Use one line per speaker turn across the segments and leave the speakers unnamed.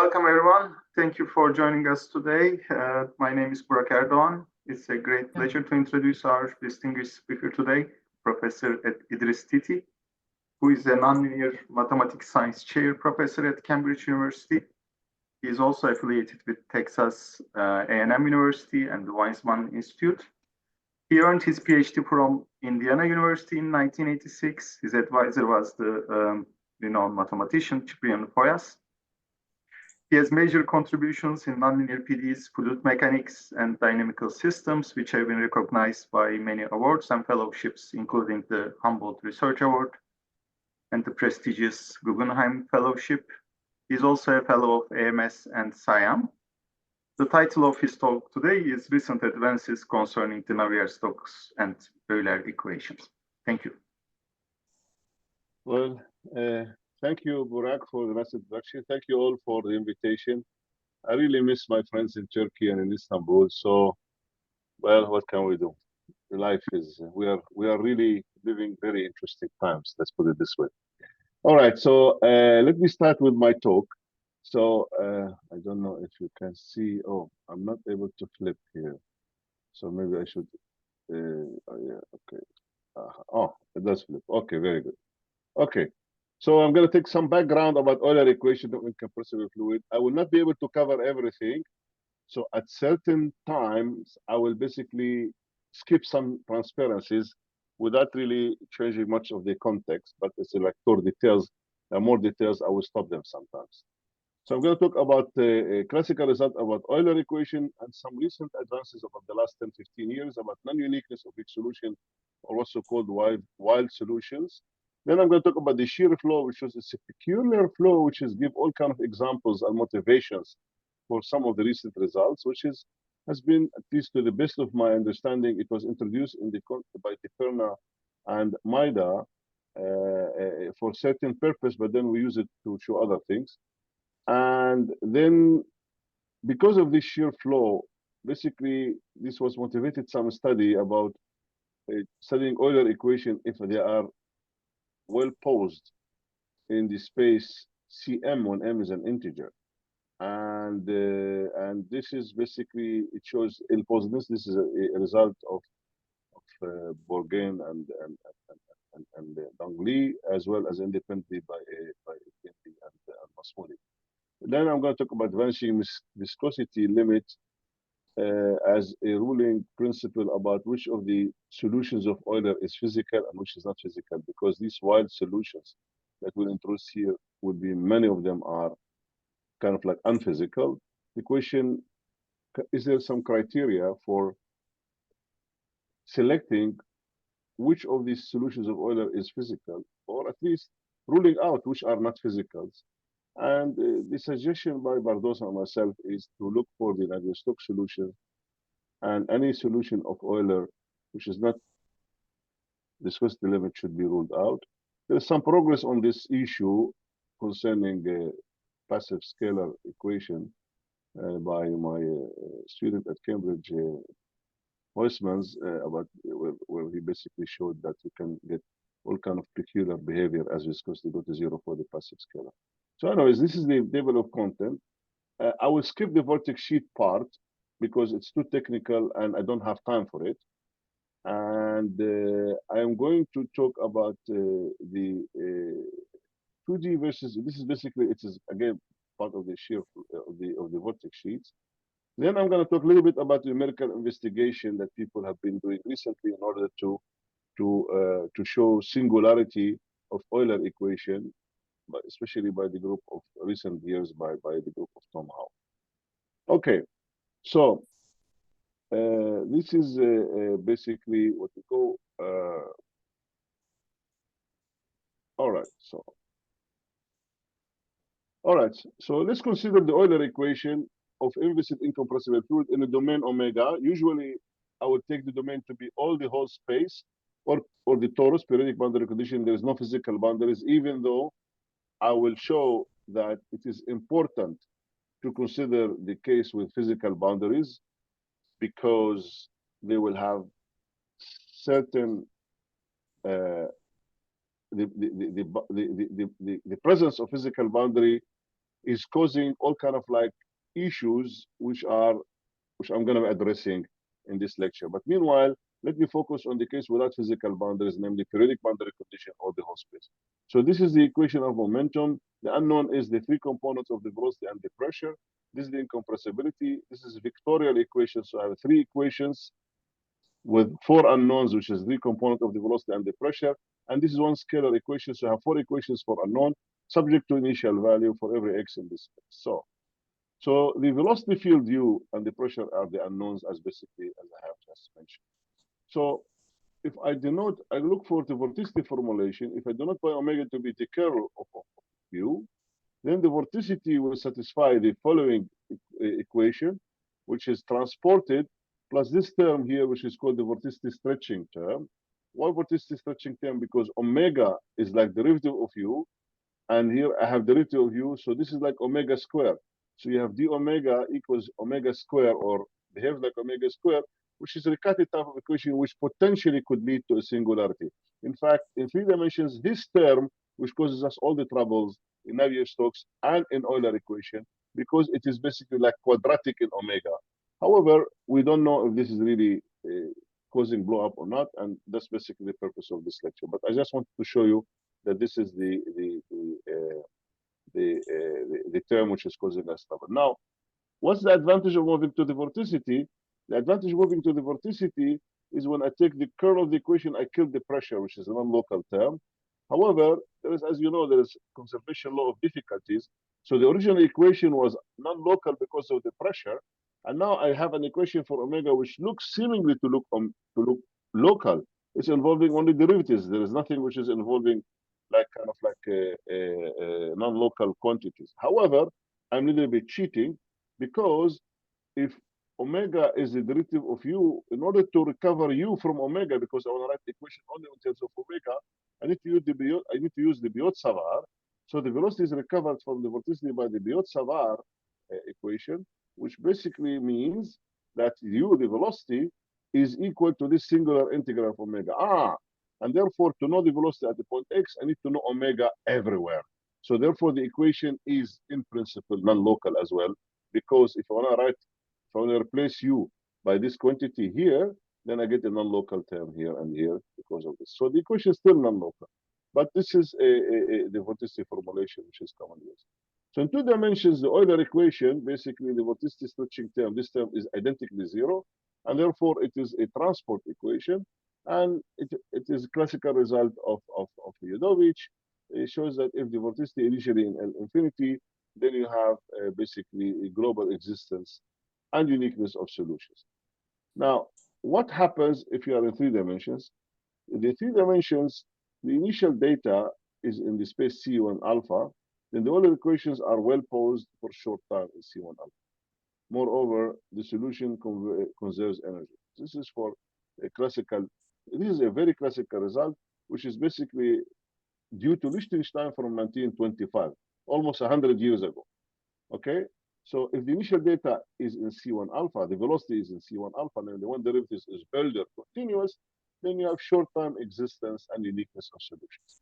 Welcome, everyone. Thank you for joining us today. My name is Burak Erdoğan. It's a great pleasure to introduce our distinguished speaker today, Professor Edriss Titi, who is a nonlinear mathematics science chair professor at Cambridge University. He is also affiliated with Texas A&M University and the Weizmann Institute. He earned his PhD from Indiana University in 1986. His advisor was the renowned mathematician Cipriano Foyas. He has major contributions in nonlinear PDEs, fluid mechanics, and dynamical systems, which have been recognized by many awards and fellowships, including the Humboldt Research Award and the prestigious Guggenheim Fellowship. He is also a fellow of AMS and SIAM. The title of his talk today is Recent Advances Concerning the Navier-Stokes and Euler Equations. Thank you.
Well, thank you, Burak, for the nice introduction. Thank you all for the invitation. I really miss my friends in Turkey and in Istanbul. So, well, what can we do? Life is, we are really living very interesting times. Let's put it this way. All right, so let me start with my talk. So I don't know if you can see. Oh, I'm not able to flip here. So maybe I should. Oh, yeah, okay. Oh, it does flip. Okay, very good. Okay. So I'm going to take some background about Euler equation of incompressible fluid. I will not be able to cover everything. So at certain times, I will basically skip some transparencies without really changing much of the context. But it's like more details, I will stop them sometimes. So I'm going to talk about a classical result about Euler equation and some recent advances about the last 10, 15 years about non-uniqueness of each solution, or also called wild solutions. Then I'm going to talk about the shear flow, which is a peculiar flow, which is give all kind of examples and motivations for some of the recent results, which has been, at least to the best of my understanding, it was introduced in by Perna and Maida for certain purpose, but then we use it to show other things. And then because of this shear flow, basically this was motivated some study about studying Euler equation if they are well posed in the space Cm when m is an integer. And this is basically, it shows ill-posedness. This is a result of Bourgain and Dongli, as well as independently by Titi and Masmoudi. Then I'm going to talk about vanishing viscosity limit as a ruling principle about which of the solutions of Euler is physical and which is not physical, because these wild solutions that we'll introduce here would be, many of them are kind of like unphysical. The question, is there some criteria for selecting which of these solutions of Euler is physical, or at least ruling out which are not physicals? And the suggestion by Bardosa and myself is to look for the Navier-Stokes solution, and any solution of Euler which is not viscosity limit should be ruled out. There is some progress on this issue concerning passive scalar equation by my student at Cambridge, Weizmann's, about where he basically showed that you can get all kind of peculiar behavior as viscosity go to zero for the passive scalar. So anyways, this is the table of content. I will skip the vortex sheet part because it's too technical and I don't have time for it. And I am going to talk about the 2D versus, this is basically, it is again part of the shear of the vortex sheets. Then I'm going to talk a little bit about the numerical investigation that people have been doing recently in order to show singularity of Euler equation, but especially by the group of recent years by the group of Tom Howe. Okay, so this is basically what we call. All right, so let's consider the Euler equation of inviscid incompressible fluid in the domain omega. Usually, I would take the domain to be all the whole space, or the torus periodic boundary condition. There is no physical boundaries, even though I will show that it is important to consider the case with physical boundaries, because they will have certain the presence of physical boundary is causing all kind of like issues which I'm going to be addressing in this lecture. But meanwhile, let me focus on the case without physical boundaries, namely periodic boundary condition or the whole space. So this is the equation of momentum. The unknown is the three components of the velocity and the pressure. This is the incompressibility. This is a vectorial equation. So I have three equations with four unknowns, which is the component of the velocity and the pressure. And this is one scalar equation. So I have four equations for unknown, subject to initial value for every x in this space. So the velocity field u and the pressure are the unknowns, as basically as I have just mentioned. So if I look for the vorticity formulation. If I do not by omega to be the curl of u, then the vorticity will satisfy the following equation, which is transported plus this term here, which is called the vorticity stretching term. Why vorticity stretching term? Because omega is like derivative of u, and here I have derivative of u, so this is like omega square. So you have d omega equals omega square, or behave like omega square, which is a Riccati type of equation which potentially could lead to a singularity. In fact, in 3 dimensions, this term, which causes us all the troubles in Navier-Stokes and in Euler equation, because it is basically like quadratic in omega. However, we don't know if this is really causing blow up or not, and that's basically the purpose of this lecture. But I just wanted to show you that this is the term which is causing us trouble. Now, what's the advantage of moving to the vorticity? The advantage of moving to the vorticity is when I take the curl of the equation, I kill the pressure, which is a non-local term. However, there is, as you know, there is conservation law of difficulties. So the original equation was non-local because of the pressure, and now I have an equation for omega which looks seemingly to look local. It's involving only derivatives. There is nothing which is involving like kind of like non-local quantities. However, I'm a little bit cheating, because if omega is the derivative of u, in order to recover u from omega, because I want to write the equation only in terms of omega, I need to use the Biot-Savart. So the velocity is recovered from the vorticity by the Biot-Savart equation, which basically means that u, the velocity, is equal to this singular integral of omega. And therefore, to know the velocity at the point x, I need to know omega everywhere. So therefore, the equation is in principle non-local as well, because if I want to replace u by this quantity here, then I get a non-local term here and here because of this. So the equation is still non-local, but this is the vorticity formulation which is commonly used. So in 2 dimensions, the Euler equation, basically the vorticity stretching term, this term is identically zero, and therefore it is a transport equation, and it is a classical result of Yudovich. It shows that if the vorticity initially in L infinity, then you have basically a global existence and uniqueness of solutions. Now, what happens if you are in 3 dimensions? In the 3 dimensions, the initial data is in the space C1 alpha, then the Euler equations are well posed for short time in C1 alpha. Moreover, the solution conserves energy. This is for a classical, this is a very classical result, which is basically due to Liechtenstein from 1925, almost 100 years ago. Okay, so if the initial data is in C1 alpha, the velocity is in C1 alpha, and the one derivative is Hölder continuous, then you have short time existence and uniqueness of solutions.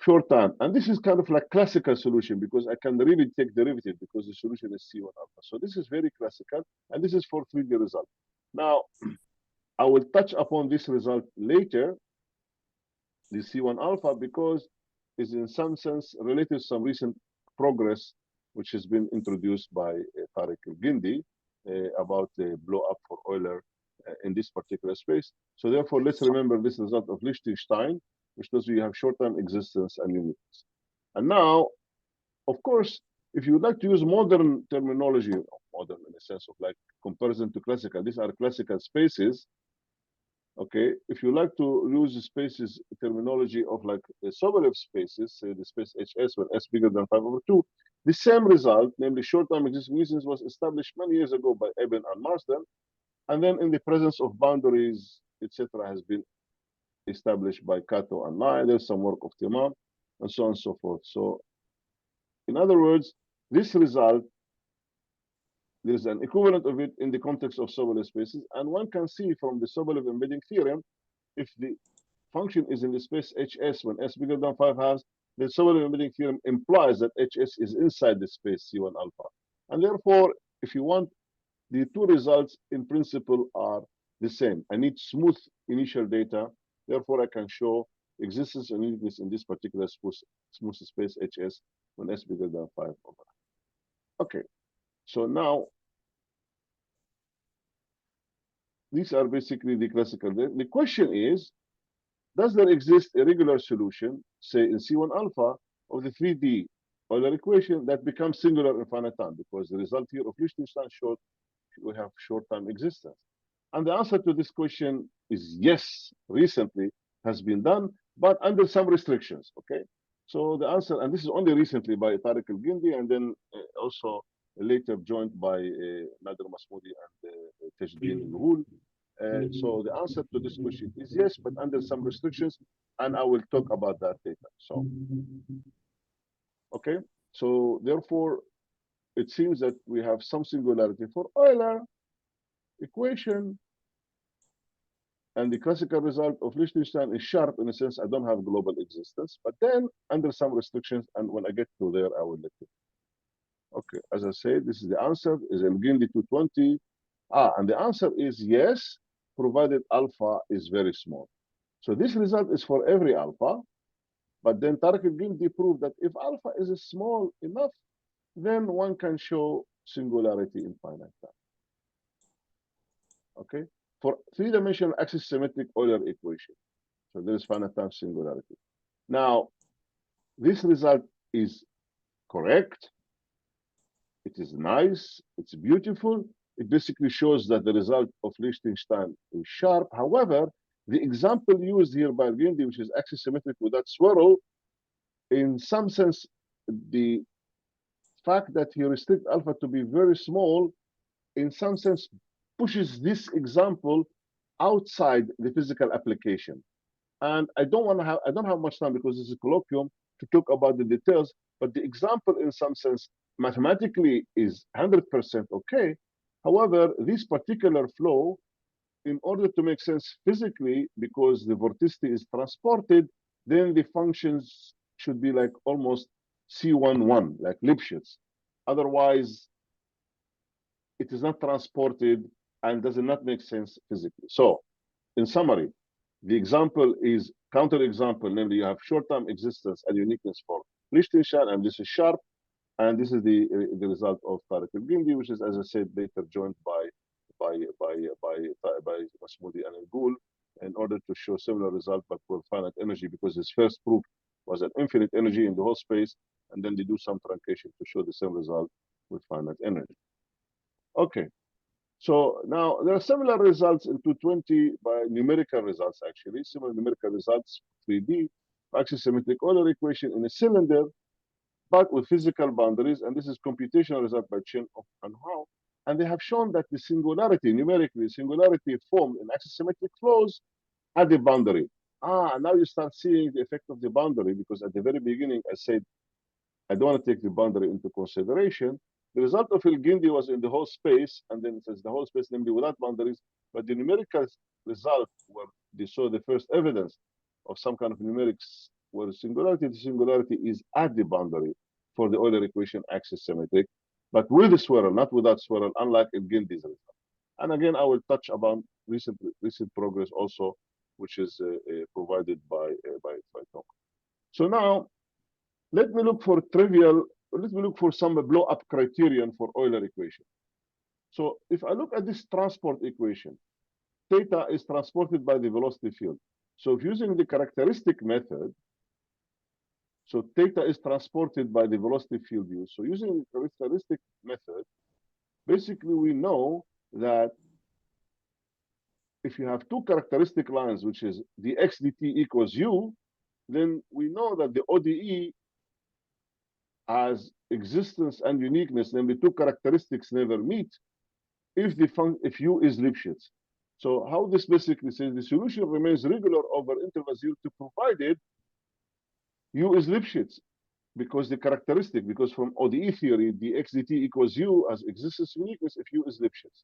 Short time, and this is kind of like classical solution, because I can really take derivative because the solution is C1 alpha. So this is very classical, and this is for 3D result. Now, I will touch upon this result later, the C1 alpha, because it's in some sense related to some recent progress which has been introduced by Tariq al-Gindi about the blow up for Euler in this particular space. So therefore, let's remember this result of Liechtenstein, which does you have short-term existence and uniqueness. And now, of course, if you would like to use modern terminology, modern in the sense of like comparison to classical, these are classical spaces. Okay, if you like to use the spaces terminology of like the Sobolev spaces, say the space HS when S bigger than 5/2, the same result, namely short-term existence, was established many years ago by Eben and Marsden, and then in the presence of boundaries, etc., has been established by Kato and Nye. There's some work of Timam, and so on and so forth. So, in other words, this result, there's an equivalent of it in the context of Sobolev spaces, and one can see from the Sobolev embedding theorem, if the function is in the space HS when S bigger than 5 halves, the self-limiting theorem implies that HS is inside the space C1 alpha. And therefore, if you want, the two results in principle are the same. I need smooth initial data. Therefore, I can show existence and uniqueness in this particular smooth space HS when S bigger than 5 over. Okay, so now these are basically the classical. The question is, does there exist a regular solution, say in C1 alpha, of the 3D Euler equation that becomes singular in finite time? Because the result here of Liechtenstein showed we have short-time existence. And the answer to this question is yes, recently has been done, but under some restrictions, okay? So the answer, and this is only recently by Tariq al-Gindi, and then also later joined by Nader Masmoudi and Tajuddin al-Ghul. So the answer to this question is yes, but under some restrictions, and I will talk about that later. So, okay, so therefore, it seems that we have some singularity for Euler equation, and the classical result of Liechtenstein is sharp in a sense I don't have global existence, but then under some restrictions, and when I get to there, I will let you. Okay, as I said, this is the answer, is al-Gindi 220. And the answer is yes, provided alpha is very small. So this result is for every alpha, but then Tariq al-Gindi proved that if alpha is small enough, then one can show singularity in finite time. Okay, for three-dimensional axis-symmetric Euler equation. So there is finite time singularity. Now, this result is correct. It is nice. It's beautiful. It basically shows that the result of Liechtenstein is sharp. However, the example used here by Gindi, which is axis-symmetric without swirl, in some sense, the fact that he restricts alpha to be very small, in some sense, pushes this example outside the physical application. And I don't have much time because this is a colloquium to talk about the details, but the example in some sense mathematically is 100% okay. However, this particular flow, in order to make sense physically, because the vorticity is transported, then the functions should be like almost C11, like Lipschitz. Otherwise, it is not transported and does not make sense physically. So, in summary, the example is counterexample, namely you have short-term existence and uniqueness for Liechtenstein, and this is sharp, and this is the result of Tariq al-Gindi, which is, as I said, later joined by Masmoudi and al-Ghul in order to show similar result, but for finite energy, because his first proof was an infinite energy in the whole space, and then they do some truncation to show the same result with finite energy. Okay. So now there are similar results in 220 by numerical results, actually, similar numerical results, 3D, axis-symmetric Euler equation in a cylinder, but with physical boundaries, and this is computational result by Chen and Hao, and they have shown that the singularity, numerically, singularity formed in axis-symmetric flows at the boundary. Now you start seeing the effect of the boundary, because at the very beginning I said, I don't want to take the boundary into consideration. The result of al-Gindi was in the whole space, and then it says the whole space, namely without boundaries, but the numerical result where they saw the first evidence of some kind of numerics where the singularity is at the boundary for the Euler equation axis symmetric, but with the swirl, not without swirl, unlike al-Gindi's result. And again, I will touch upon recent progress also, which is provided by Tom. So now, let me look for some blow-up criterion for Euler equation. So if I look at this transport equation, theta is transported by the velocity field. So if using the characteristic method, so theta is transported by the velocity field used. So using the characteristic method, basically we know that if you have two characteristic lines, which is the x dt equals u, then we know that the ODE has existence and uniqueness, namely two characteristics never meet, if u is Lipschitz. So how this basically says the solution remains regular over interval 0 to provided u is Lipschitz, because the characteristic, because from ODE theory, the x dt equals u as existence uniqueness if u is Lipschitz.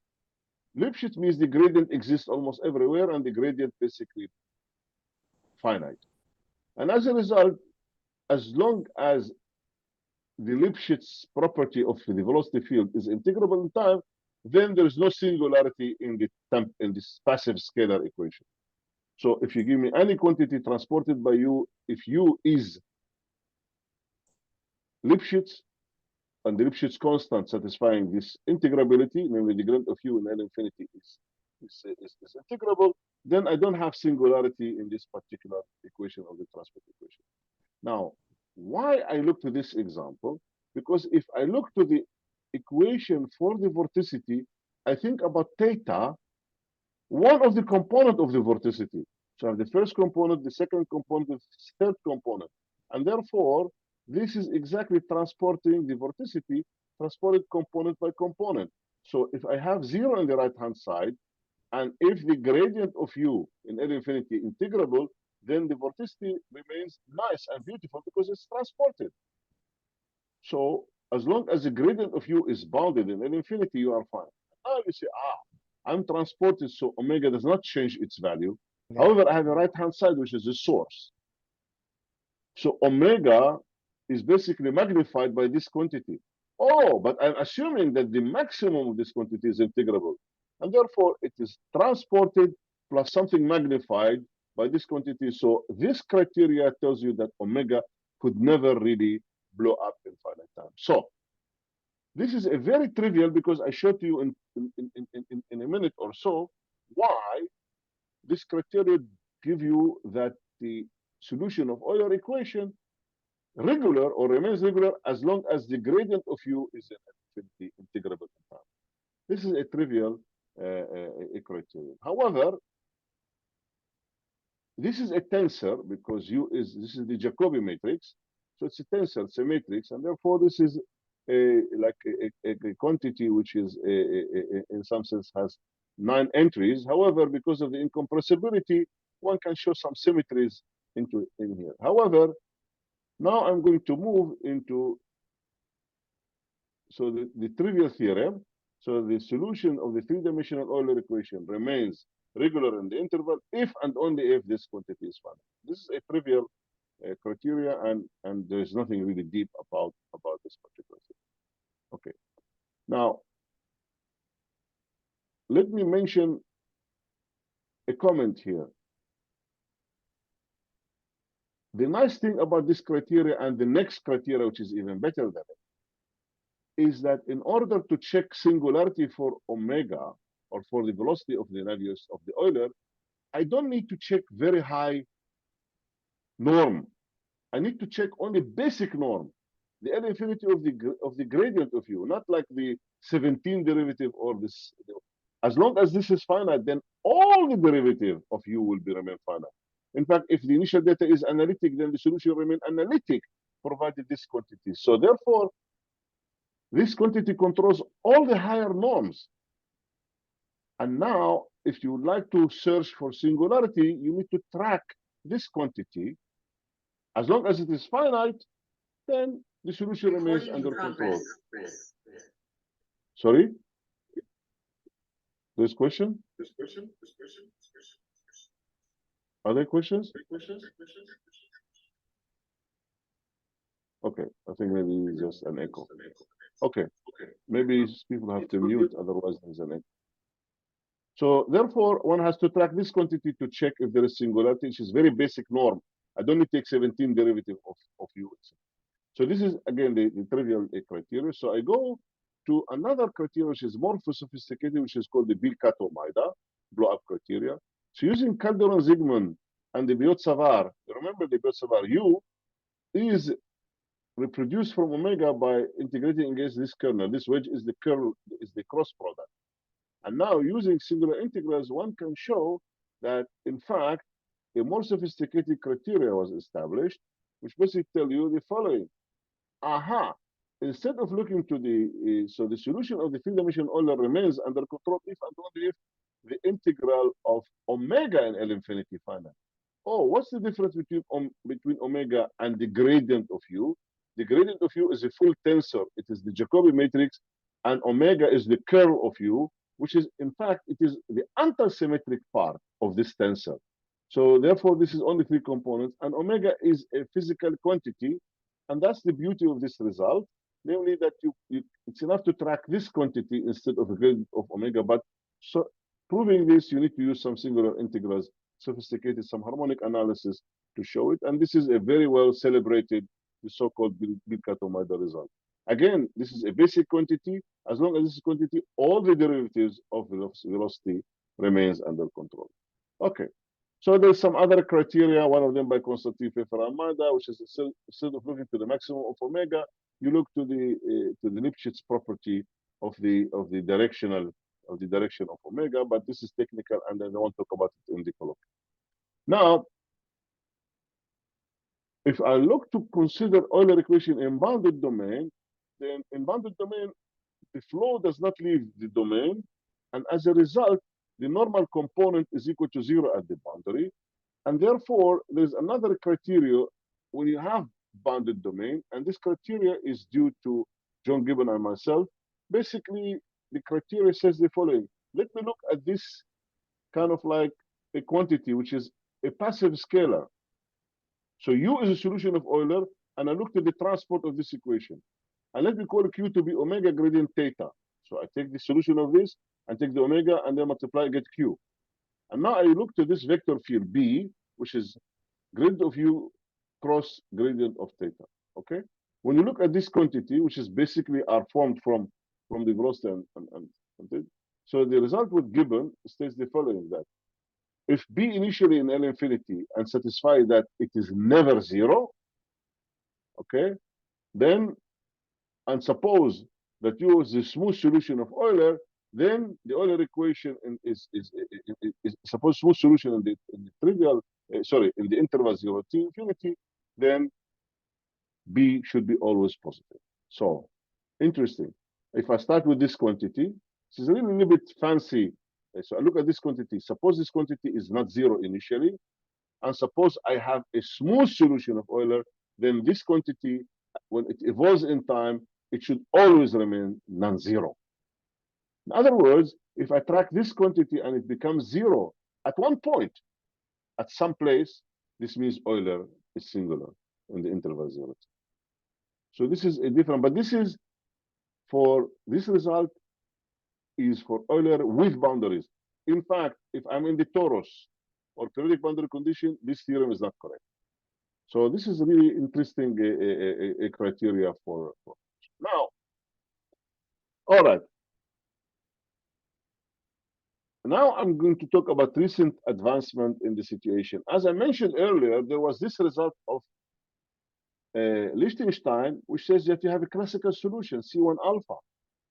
Lipschitz means the gradient exists almost everywhere, and the gradient basically finite. And as a result, as long as the Lipschitz property of the velocity field is integrable in time, then there is no singularity in this passive scalar equation. So if you give me any quantity transported by u, if u is Lipschitz and the Lipschitz constant satisfying this integrability, namely the grant of u in L infinity is integrable, then I don't have singularity in this particular equation of the transport equation. Now, why I look to this example? Because if I look to the equation for the vorticity, I think about theta, one of the component of the vorticity. So I have the first component, the second component, the third component. And therefore, this is exactly transporting the vorticity, transported component by component. So if I have 0 on the right-hand side, and if the gradient of u in L infinity integrable, then the vorticity remains nice and beautiful because it's transported. So as long as the gradient of u is bounded in L infinity, you are fine. Now you say, I'm transported, so omega does not change its value. Yeah. However, I have a right-hand side, which is the source. So omega is basically magnified by this quantity. Oh, but I'm assuming that the maximum of this quantity is integrable. And therefore, it is transported plus something magnified by this quantity. So this criteria tells you that omega could never really blow up in finite time. So this is a very trivial, because I showed to you in a minute or so why this criteria give you that the solution of Euler equation regular or remains regular as long as the gradient of u is an infinity integrable in time. This is a trivial criterion. However, this is a tensor because this is the Jacobi matrix, so it's a tensor, it's a matrix, and therefore this is like a quantity which is in some sense has 9 entries. However, because of the incompressibility, one can show some symmetries in here. However, now I'm going to move into the trivial theorem. So the solution of the 3-dimensional Euler equation remains regular in the interval if and only if this quantity is finite. This is a trivial criteria, and there is nothing really deep about this particular thing. Okay. Now, let me mention a comment here. The nice thing about this criteria and the next criteria, which is even better than it, is that in order to check singularity for omega or for the velocity of the radius of the Euler, I don't need to check very high norm. I need to check only basic norm, the L infinity of the gradient of u, not like the 17 derivative or this. As long as this is finite, then all the derivative of u will remain finite. In fact, if the initial data is analytic, then the solution will remain analytic, provided this quantity. So therefore, this quantity controls all the higher norms. And now, if you would like to search for singularity, you need to track this quantity. As long as it is finite, then the solution remains under control. Sorry? There's question? Are there questions? Okay, I think maybe it's just an echo. Okay, maybe people have to mute, otherwise there's an echo. So therefore, one has to track this quantity to check if there is singularity, which is very basic norm. I don't need to take 17 derivative of u. So this is, again, the trivial criteria. So I go to another criteria, which is more sophisticated, which is called the Bill-Kato-Maida blow-up criteria. So using Calderon-Zygmunt and the Biot-Savart, remember the Biot-Savart, u is reproduced from omega by integrating against this kernel. This wedge is the kernel, is the cross product. And now, using singular integrals, one can show that, in fact, a more sophisticated criteria was established, which basically tell you the following. Aha, instead of looking to so the solution of the 3-dimensional Euler remains under control if and only if the integral of omega in L infinity finite. Oh, what's the difference between omega and the gradient of u? The gradient of u is a full tensor. It is the Jacobi matrix, and omega is the curl of u, which is, in fact, it is the antisymmetric part of this tensor. So therefore, this is only 3 components, and omega is a physical quantity, and that's the beauty of this result, namely that it's enough to track this quantity instead of a gradient of omega. But so proving this, you need to use some singular integrals, sophisticated, some harmonic analysis to show it, and this is a very well celebrated, the so-called Bill-Kato-Maida result. Again, this is a basic quantity. As long as this is quantity, all the derivatives of velocity remains under control. Okay. So there's some other criteria, one of them by Constantine Pfeffer-Maida, which is instead of looking to the maximum of omega, you look to the Lipschitz property of the direction of omega. But this is technical, and I won't talk about it in the colloquium. Now, if I look to consider Euler equation in bounded domain, then in bounded domain, the flow does not leave the domain, and as a result, the normal component is equal to 0 at the boundary. And therefore, there's another criteria when you have bounded domain, and this criteria is due to John Gibbon and myself. Basically, the criteria says the following. Let me look at this kind of like a quantity, which is a passive scalar. So U is a solution of Euler, and I looked at the transport of this equation. And let me call Q to be omega gradient theta. So I take the solution of this, and take the omega, and then multiply, get Q. And now I look to this vector field B, which is gradient of U cross gradient of theta. Okay? When you look at this quantity, which is basically are formed from the velocity and so the result with Gibbon states the following, that if B initially in L infinity and satisfy that it is never 0, okay, then, and suppose that U is the smooth solution of Euler, then the Euler equation is suppose smooth solution in the trivial, in the interval 0 to infinity, then B should be always positive. So interesting. If I start with this quantity, this is a little bit fancy. So I look at this quantity. Suppose this quantity is not 0 initially, and suppose I have a smooth solution of Euler, then this quantity, when it evolves in time, it should always remain non-zero. In other words, if I track this quantity and it becomes 0 at one point, at some place, this means Euler is singular in the interval 0. So this is a different, but this is for this result is for Euler with boundaries. In fact, if I'm in the torus or periodic boundary condition, this theorem is not correct. So this is really interesting a criteria for now. All right. Now I'm going to talk about recent advancement in the situation. As I mentioned earlier, there was this result of Liechtenstein, which says that you have a classical solution, C1 alpha.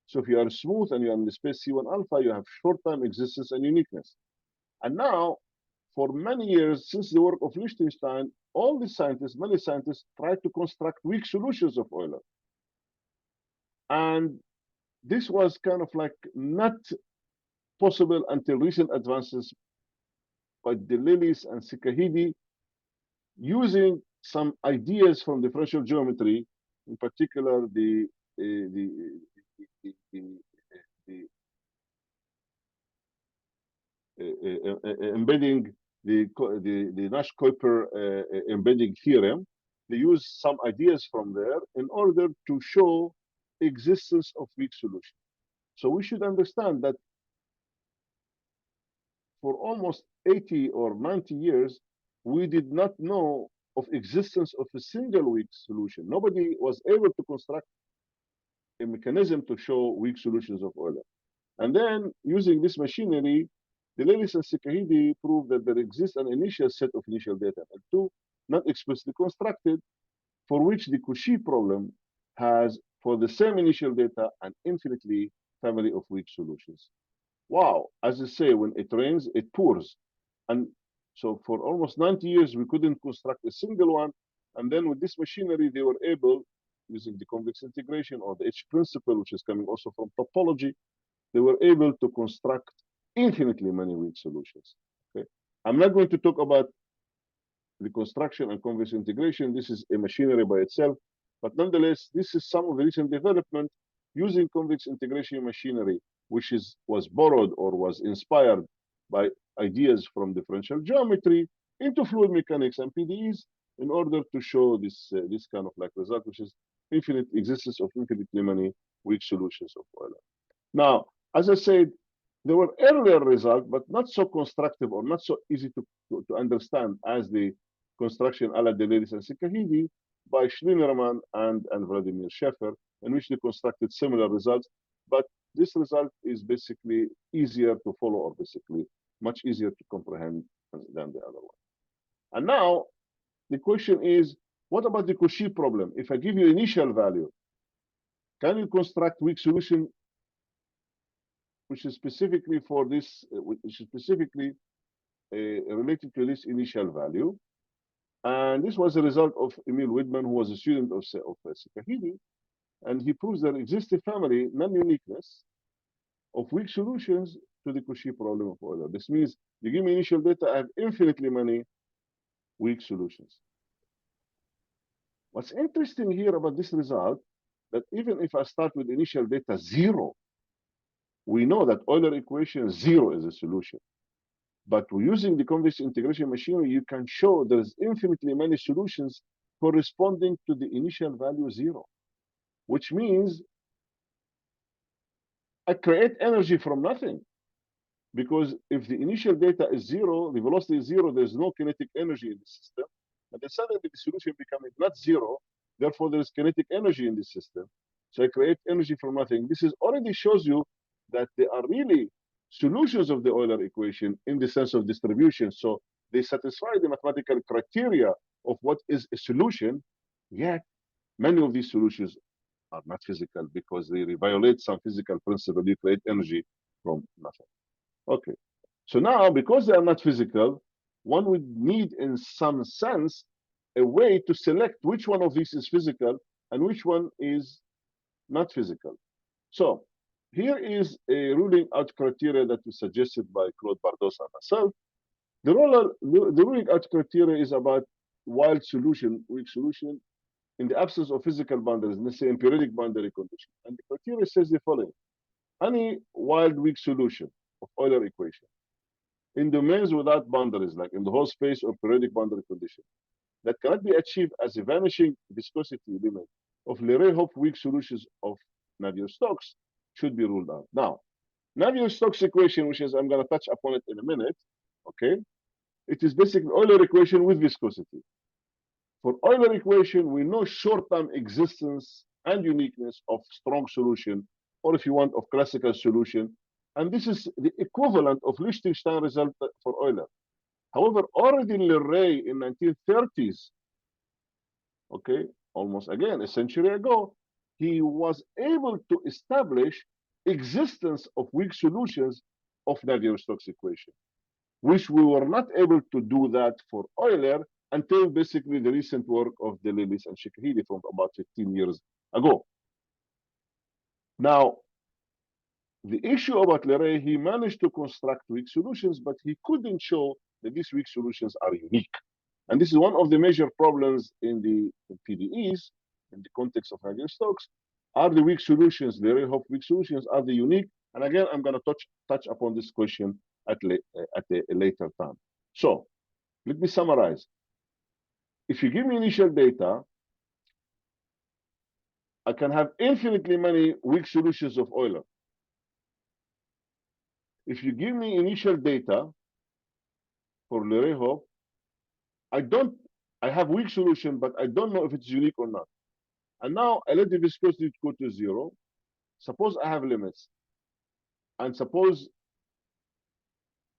So if you are smooth and you are in the space C1 alpha, you have short-time existence and uniqueness. And now, for many years, since the work of Liechtenstein, all the scientists, many scientists, tried to construct weak solutions of Euler. And this was kind of like not possible until recent advances by De Lillis and Sikahidi, using some ideas from differential geometry, in particular embedding the Nash-Kuiper embedding theorem. They use some ideas from there in order to show existence of weak solution. So we should understand that for almost 80 or 90 years, we did not know of existence of a single weak solution. Nobody was able to construct a mechanism to show weak solutions of Euler. And then, using this machinery, De Lillis and Sikahidi proved that there exists an initial set of initial data, L2, not explicitly constructed, for which the Cauchy problem has, for the same initial data, an infinitely family of weak solutions. Wow, as I say, when it rains, it pours. And so for almost 90 years, we couldn't construct a single one. And then with this machinery, they were able, using the convex integration or the H principle, which is coming also from topology, they were able to construct infinitely many weak solutions. Okay, I'm not going to talk about the construction and convex integration. This is a machinery by itself. But nonetheless, this is some of the recent development using convex integration machinery, which was borrowed or was inspired by ideas from differential geometry, into fluid mechanics and PDEs in order to show this this kind of like result, which is infinite existence of infinitely many weak solutions of Euler. Now, as I said, there were earlier results, but not so constructive or not so easy to understand as the construction a la Deliris and Sikahidi by Schlinerman and Vladimir Schaeffer, in which they constructed similar results. But this result is basically easier to follow, or basically much easier to comprehend than the other one. And now the question is, what about the Cauchy problem? If I give you initial value, can you construct weak solution which is specifically for this, which is specifically related to this initial value? And this was a result of Emil Widman, who was a student of Sikahidi, and he proves there exists a family, non-uniqueness, of weak solutions to the Cauchy problem of Euler. This means you give me initial data, I have infinitely many weak solutions. What's interesting here about this result, that even if I start with initial data 0, we know that Euler equation 0 is a solution. But using the convex integration machinery, you can show there's infinitely many solutions corresponding to the initial value 0, which means I create energy from nothing. Because if the initial data is 0, the velocity is 0, there's no kinetic energy in the system. And then suddenly the solution becoming not 0, therefore there is kinetic energy in the system. So I create energy from nothing. This is already shows you that there are really solutions of the Euler equation in the sense of distribution. So they satisfy the mathematical criteria of what is a solution, yet many of these solutions are not physical because they violate some physical principle. You create energy from nothing. Okay, so now because they are not physical, one would need in some sense a way to select which one of these is physical and which one is not physical. So here is a ruling out criteria that was suggested by Claude Bardos and myself. The ruling out criteria is about wild solution, weak solution, in the absence of physical boundaries, let's say in periodic boundary condition. And the criteria says the following: any wild weak solution of Euler equation in domains without boundaries, like in the whole space or periodic boundary condition, that cannot be achieved as a vanishing viscosity limit of Leray-Hopf weak solutions of Navier-Stokes should be ruled out. Now, Navier-Stokes equation, which is I'm going to touch upon it in a minute, okay? It is basically Euler equation with viscosity. For Euler equation, we know short-term existence and uniqueness of strong solution, or if you want, of classical solution. And this is the equivalent of Liechtenstein result for Euler. However, already Leray in 1930s, okay, almost again a century ago, he was able to establish existence of weak solutions of Navier-Stokes equation, which we were not able to do that for Euler until basically the recent work of Deliris and Sikahidi from about 15 years ago. Now, the issue about Leray, he managed to construct weak solutions, but he couldn't show that these weak solutions are unique. And this is one of the major problems in the PDEs, in the context of Navier-Stokes. Are the weak solutions, Leray-Hopf weak solutions, are they unique? And again, I'm going to touch upon this question at a later time. So let me summarize. If you give me initial data, I can have infinitely many weak solutions of Euler. If you give me initial data for Leray-Hopf, I have weak solution, but I don't know if it's unique or not. And now I let the viscosity go to 0. Suppose I have limits. And suppose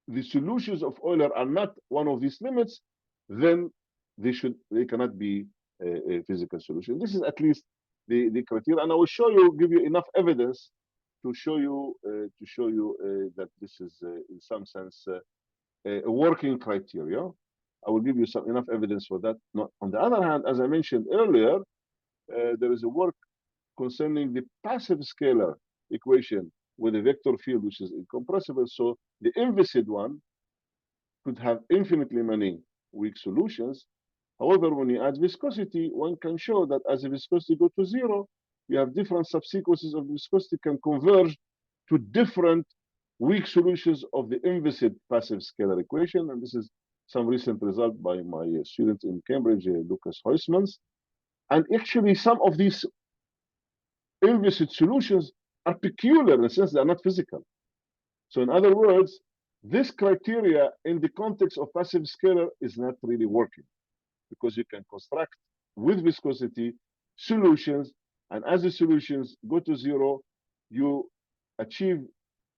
the solutions of Euler are not one of these limits, then they cannot be a physical solution. This is at least the criteria, and I will give you enough evidence to show you that this is in some sense a working criteria. I will give you enough evidence for that. Now, on the other hand, as I mentioned earlier, there is a work concerning the passive scalar equation with a vector field which is incompressible. So the inviscid one could have infinitely many weak solutions. However, when you add viscosity, one can show that as the viscosity goes to 0, you have different subsequences of viscosity can converge to different weak solutions of the inviscid passive scalar equation. And this is some recent result by my student in Cambridge, Lucas Huysmans. And actually, some of these inviscid solutions are peculiar in the sense they are not physical. So in other words, this criteria in the context of passive scalar is not really working, because you can construct with viscosity solutions, and as the solutions go to zero, you achieve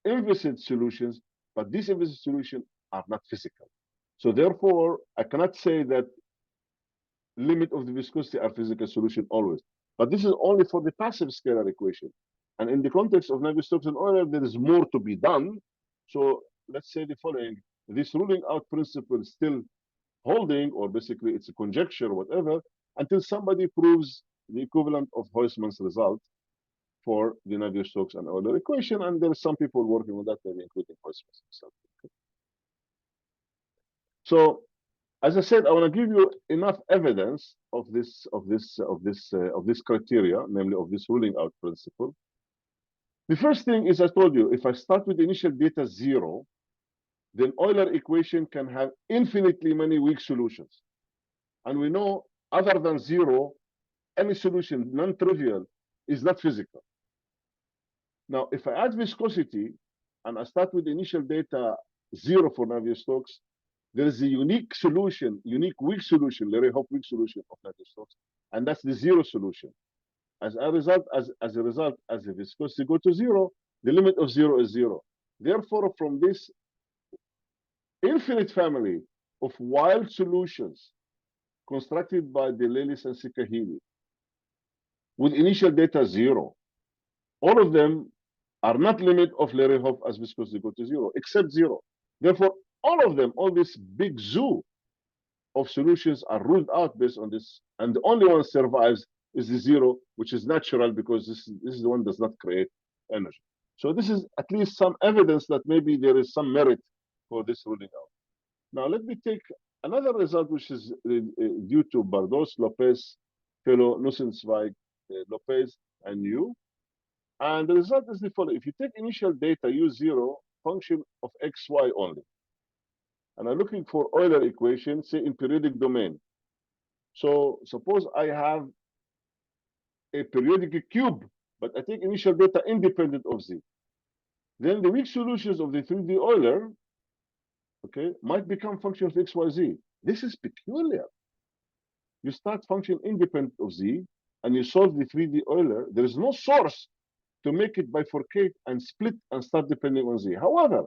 inviscid solutions, but these inviscid solutions are not physical. So therefore, I cannot say that limit of the viscosity are physical solution always. But this is only for the passive scalar equation. And in the context of Navier-Stokes and Euler, there is more to be done. So let's say the following: this ruling out principle is still holding, or basically it's a conjecture or whatever, until somebody proves the equivalent of Huysmans' result for the Navier-Stokes and Euler equation. And there are some people working on that, maybe including Huysmans himself. So as I said, I want to give you enough evidence of this criteria, namely of this ruling out principle. The first thing is, I told you, if I start with initial data 0, then Euler equation can have infinitely many weak solutions. And we know other than 0, any solution, non-trivial, is not physical. Now, if I add viscosity and I start with initial data 0 for Navier-Stokes, there is a unique solution, unique weak solution, Leray-Hopf weak solution of Navier-Stokes, and that's the 0 solution. As a result, as the viscosity go to 0, the limit of 0 is 0. Therefore, from this infinite family of wild solutions constructed by Delilis and Sikahili with initial data 0, all of them are not limit of Leray-Hopf as viscosity go to 0, except 0. Therefore, all of them, all this big zoo of solutions are ruled out based on this, and the only one survives is the 0, which is natural because this is the one that does not create energy. So this is at least some evidence that maybe there is some merit for this ruling out. Now let me take another result, which is due to Bardos, Lopez, Fellow, Nussenzweig, Lopez, and you. And the result is the following: if you take initial data U0, function of xy only, and I'm looking for Euler equation, say in periodic domain. So suppose I have a periodic cube, but I take initial data independent of z. Then the weak solutions of the 3D Euler, okay, might become function of x, y, z. This is peculiar. You start function independent of z, and you solve the 3D Euler. There is no source to make it bifurcate and split and start depending on z. However,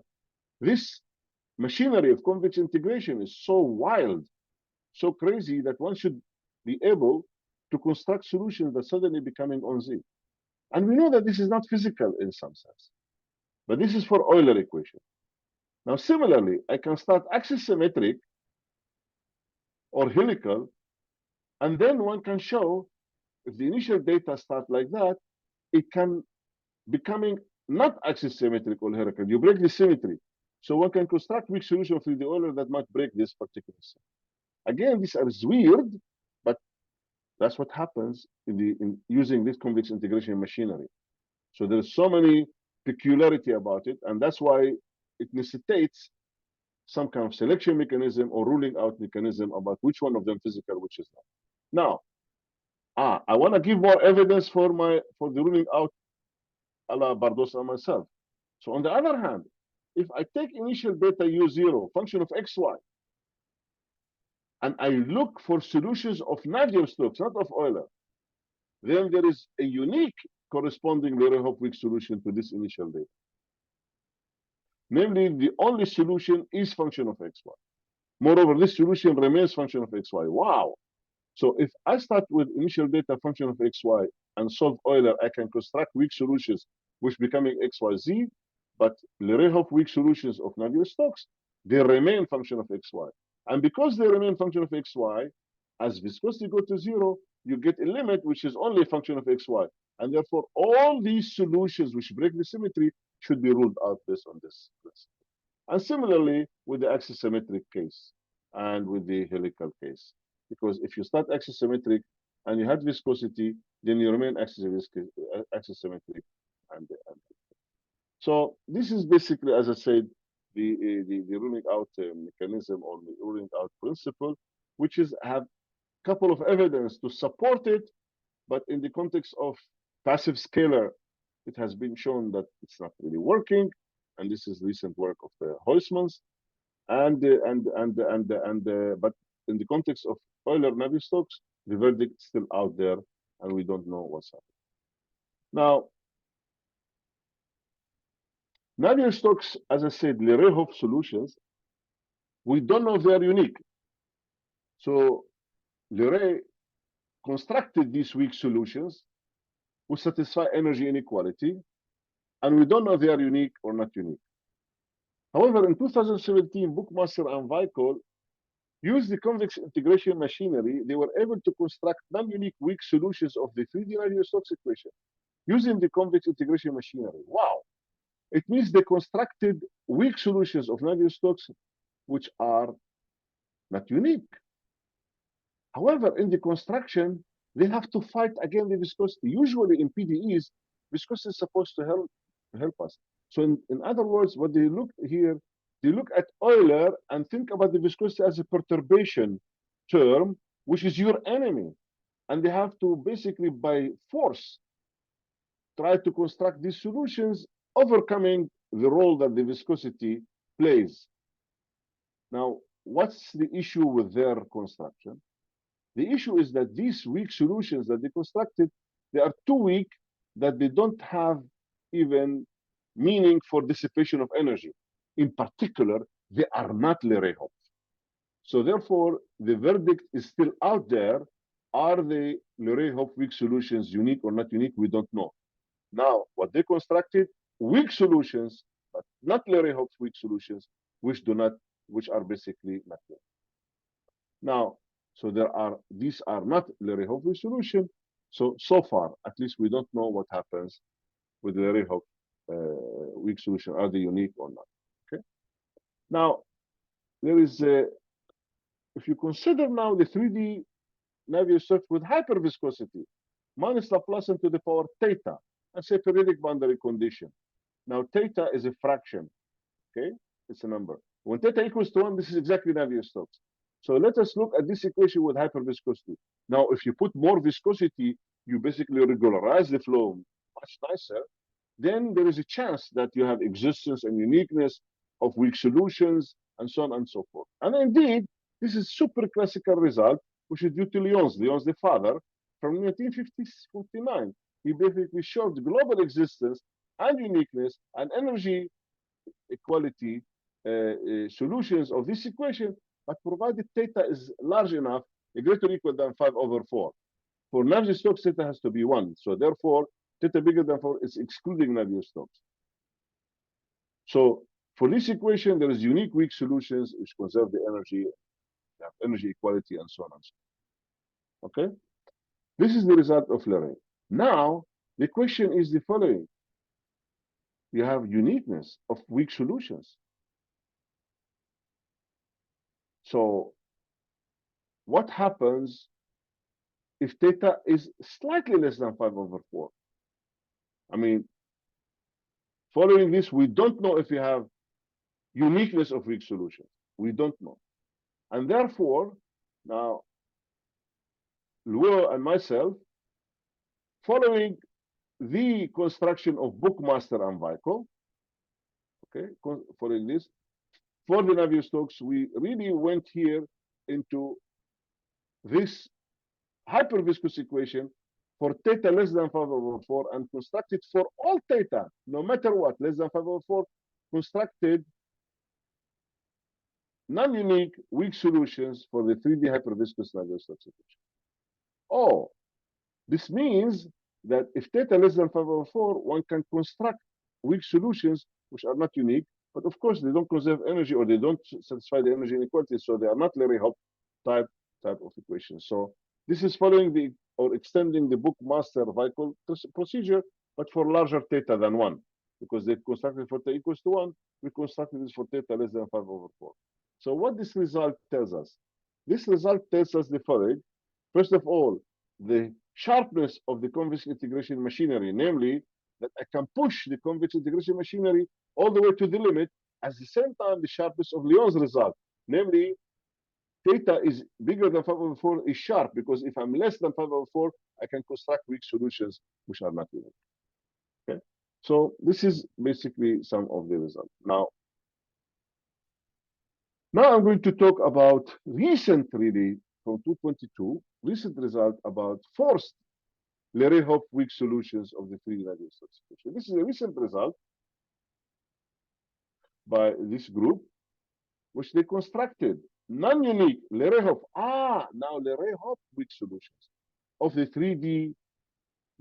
this machinery of convex integration is so wild, so crazy, that one should be able to construct solutions that suddenly becoming on z. And we know that this is not physical in some sense, but this is for Euler equation. Now, similarly, I can start axis symmetric or helical, and then one can show if the initial data start like that, it can becoming not axis symmetric or helical. You break the symmetry. So one can construct weak solution of the Euler that might break this particular symmetry. Again, this is weird, but that's what happens in using this convex integration machinery. So there's so many peculiarity about it, and that's why it necessitates some kind of selection mechanism or ruling out mechanism about which one of them physical, which is not. Now, I want to give more evidence for the ruling out a la Bardosa myself. So on the other hand, if I take initial data U0, function of xy, and I look for solutions of Navier-Stokes, not of Euler, then there is a unique corresponding Leray-Hopf weak solution to this initial data. Namely, the only solution is function of xy. Moreover, this solution remains function of xy. Wow! So if I start with initial data function of xy and solve Euler, I can construct weak solutions which becoming xyz, but Leray-Hopf weak solutions of Navier-Stokes, they remain function of xy. And because they remain function of xy, as viscosity go to 0, you get a limit which is only a function of xy. And therefore, all these solutions which break the symmetry should be ruled out based on this principle. And similarly with the axis symmetric case and with the helical case. Because if you start axis symmetric and you had viscosity, then you remain axis symmetric. So this is basically, as I said, the ruling out mechanism or the ruling out principle, which is have a couple of evidence to support it, but in the context of passive scalar, it has been shown that it's not really working, and this is recent work of the Huysmans, but in the context of Euler Navier-Stokes, the verdict is still out there, and we don't know what's happening. Now, Navier-Stokes, as I said, Lerehov solutions, we don't know if they are unique. So Leray constructed these weak solutions which satisfy energy inequality, and we don't know if they are unique or not unique. However, in 2017, Bookmaster and Weichel used the convex integration machinery. They were able to construct non-unique weak solutions of the 3D Navier-Stokes equation using the convex integration machinery. Wow! It means they constructed weak solutions of Navier-Stokes which are not unique. However, in the construction, they have to fight again the viscosity. Usually in PDEs, viscosity is supposed to help us. So in other words, what they look here, they look at Euler and think about the viscosity as a perturbation term, which is your enemy. And they have to basically, by force, try to construct these solutions, overcoming the role that the viscosity plays. Now, what's the issue with their construction? The issue is that these weak solutions that they constructed, they are too weak that they don't have even meaning for dissipation of energy. In particular, they are not Lerehov. So therefore, the verdict is still out there. Are the Lerehov weak solutions unique or not unique? We don't know. Now, what they constructed, weak solutions, but not Lerehov weak solutions, which are basically not unique. Now, so these are not Lerehov solution. So far, at least we don't know what happens with the Lerehov weak solution. Are they unique or not? Okay. Now, there is if you consider now the 3D Navier-Stokes with hyperviscosity minus Laplace to the power theta and say periodic boundary condition. Now, theta is a fraction. Okay, it's a number. When theta equals to 1, this is exactly Navier-Stokes. So let us look at this equation with hyperviscosity. Now, if you put more viscosity, you basically regularize the flow much nicer. Then there is a chance that you have existence and uniqueness of weak solutions and so on and so forth. And indeed, this is super classical result, which is due to Lyons the father, from 1959. He basically showed global existence and uniqueness and energy equality solutions of this equation, but provided theta is large enough, greater or equal than 5/4. For Navier-Stokes, theta has to be 1. So therefore, theta bigger than 4 is excluding Navier-Stokes. So for this equation, there is unique weak solutions which conserve the energy, have energy equality, and so on and so on. Okay? This is the result of Leray. Now, the question is the following. You have uniqueness of weak solutions. So what happens if theta is slightly less than 5/4? I mean, following this, we don't know if you have uniqueness of weak solutions. We don't know. And therefore, now, Luo and myself, following the construction of Bookmaster and Weichel, okay, following this, for the Navier-Stokes, we really went here into this hyperviscous equation for theta less than 5/4 and constructed for all theta, no matter what, less than 5/4, constructed non-unique weak solutions for the 3D hyperviscous Navier-Stokes equation. Oh, this means that if theta less than 5/4, one can construct weak solutions which are not unique, but of course they don't conserve energy or they don't satisfy the energy inequality, so they are not Lerehov type of equations. So this is following the or extending the Bookmaster Weichel procedure, but for larger theta than 1, because they constructed for theta equals to 1, we constructed this for theta less than 5/4. So what this result tells us? This result tells us the following. First of all, the sharpness of the convex integration machinery, namely that I can push the convex integration machinery all the way to the limit at the same time the sharpness of Lyon's result, namely theta is bigger than 5/4 is sharp, because if I'm less than 5/4, I can construct weak solutions which are not unique. Okay, so this is basically some of the results. Now I'm going to talk about recent, really, from 2022, recent result about forced Leray-Hopf weak solutions of the three Navier-Stokes equation. This is a recent result by this group, which they constructed non-unique Leray-Hopf. Now Leray-Hopf weak solutions of the 3D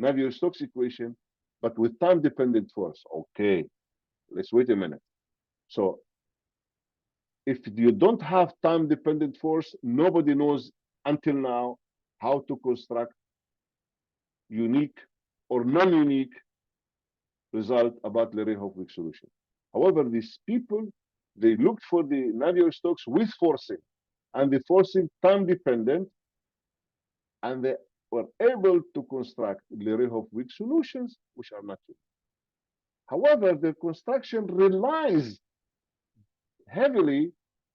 Navier-Stokes equation, but with time-dependent force. Okay, let's wait a minute. So if you don't have time-dependent force, nobody knows until now how to construct unique or non-unique result about Leray-Hopf weak solution. However, these people, they looked for the Navier-Stokes with forcing, and the forcing time-dependent, and they were able to construct Leray-Hopf weak solutions, which are not unique. However, the construction relies heavily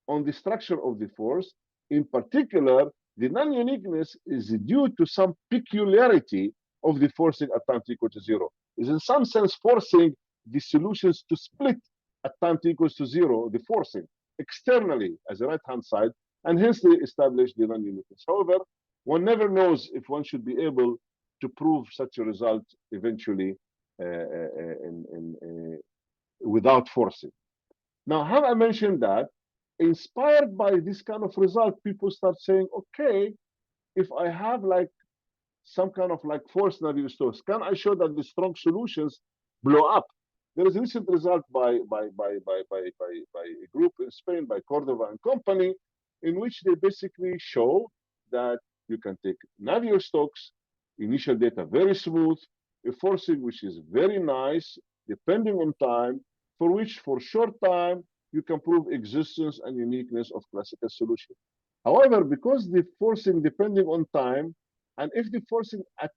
on the structure of the force. In particular, the non-uniqueness is due to some peculiarity of the forcing at time t equal to 0. Is in some sense forcing the solutions to split at time t equals to 0, the forcing externally as a right-hand side, and hence they establish the non-uniqueness. However, one never knows if one should be able to prove such a result eventually without forcing. Now, have I mentioned that? Inspired by this kind of result, people start saying, okay, if I have like some kind of like forced Navier-Stokes, can I show that the strong solutions blow up? There is a recent result by a group in Spain, by Cordova and company, in which they basically show that you can take Navier-Stokes, initial data very smooth, a forcing which is very nice, depending on time, for which for short time, you can prove existence and uniqueness of classical solution. However, because the forcing depending on time, and if the forcing at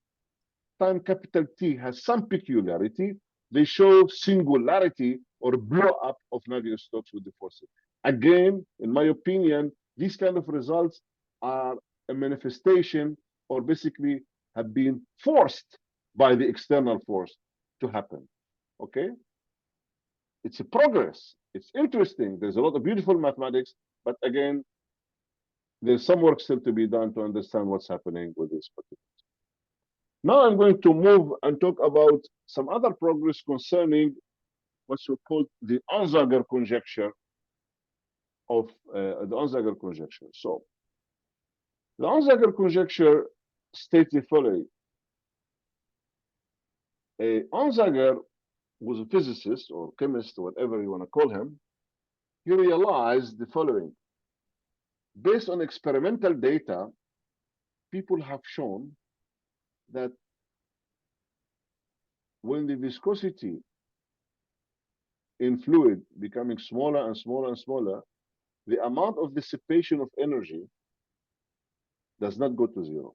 time capital T has some peculiarity, they show singularity or blow up of Navier-Stokes with the forcing. Again, in my opinion, these kind of results are a manifestation or basically have been forced by the external force to happen. Okay? It's a progress. It's interesting. There's a lot of beautiful mathematics, but again, there's some work still to be done to understand what's happening with this particular. Now I'm going to move and talk about some other progress concerning what's called the Onsager conjecture of the Onsager conjecture. So the Onsager conjecture states the following. Onsager was a physicist or chemist or whatever you want to call him. He realized the following. Based on experimental data, people have shown that when the viscosity in fluid becoming smaller and smaller and smaller, the amount of dissipation of energy does not go to 0.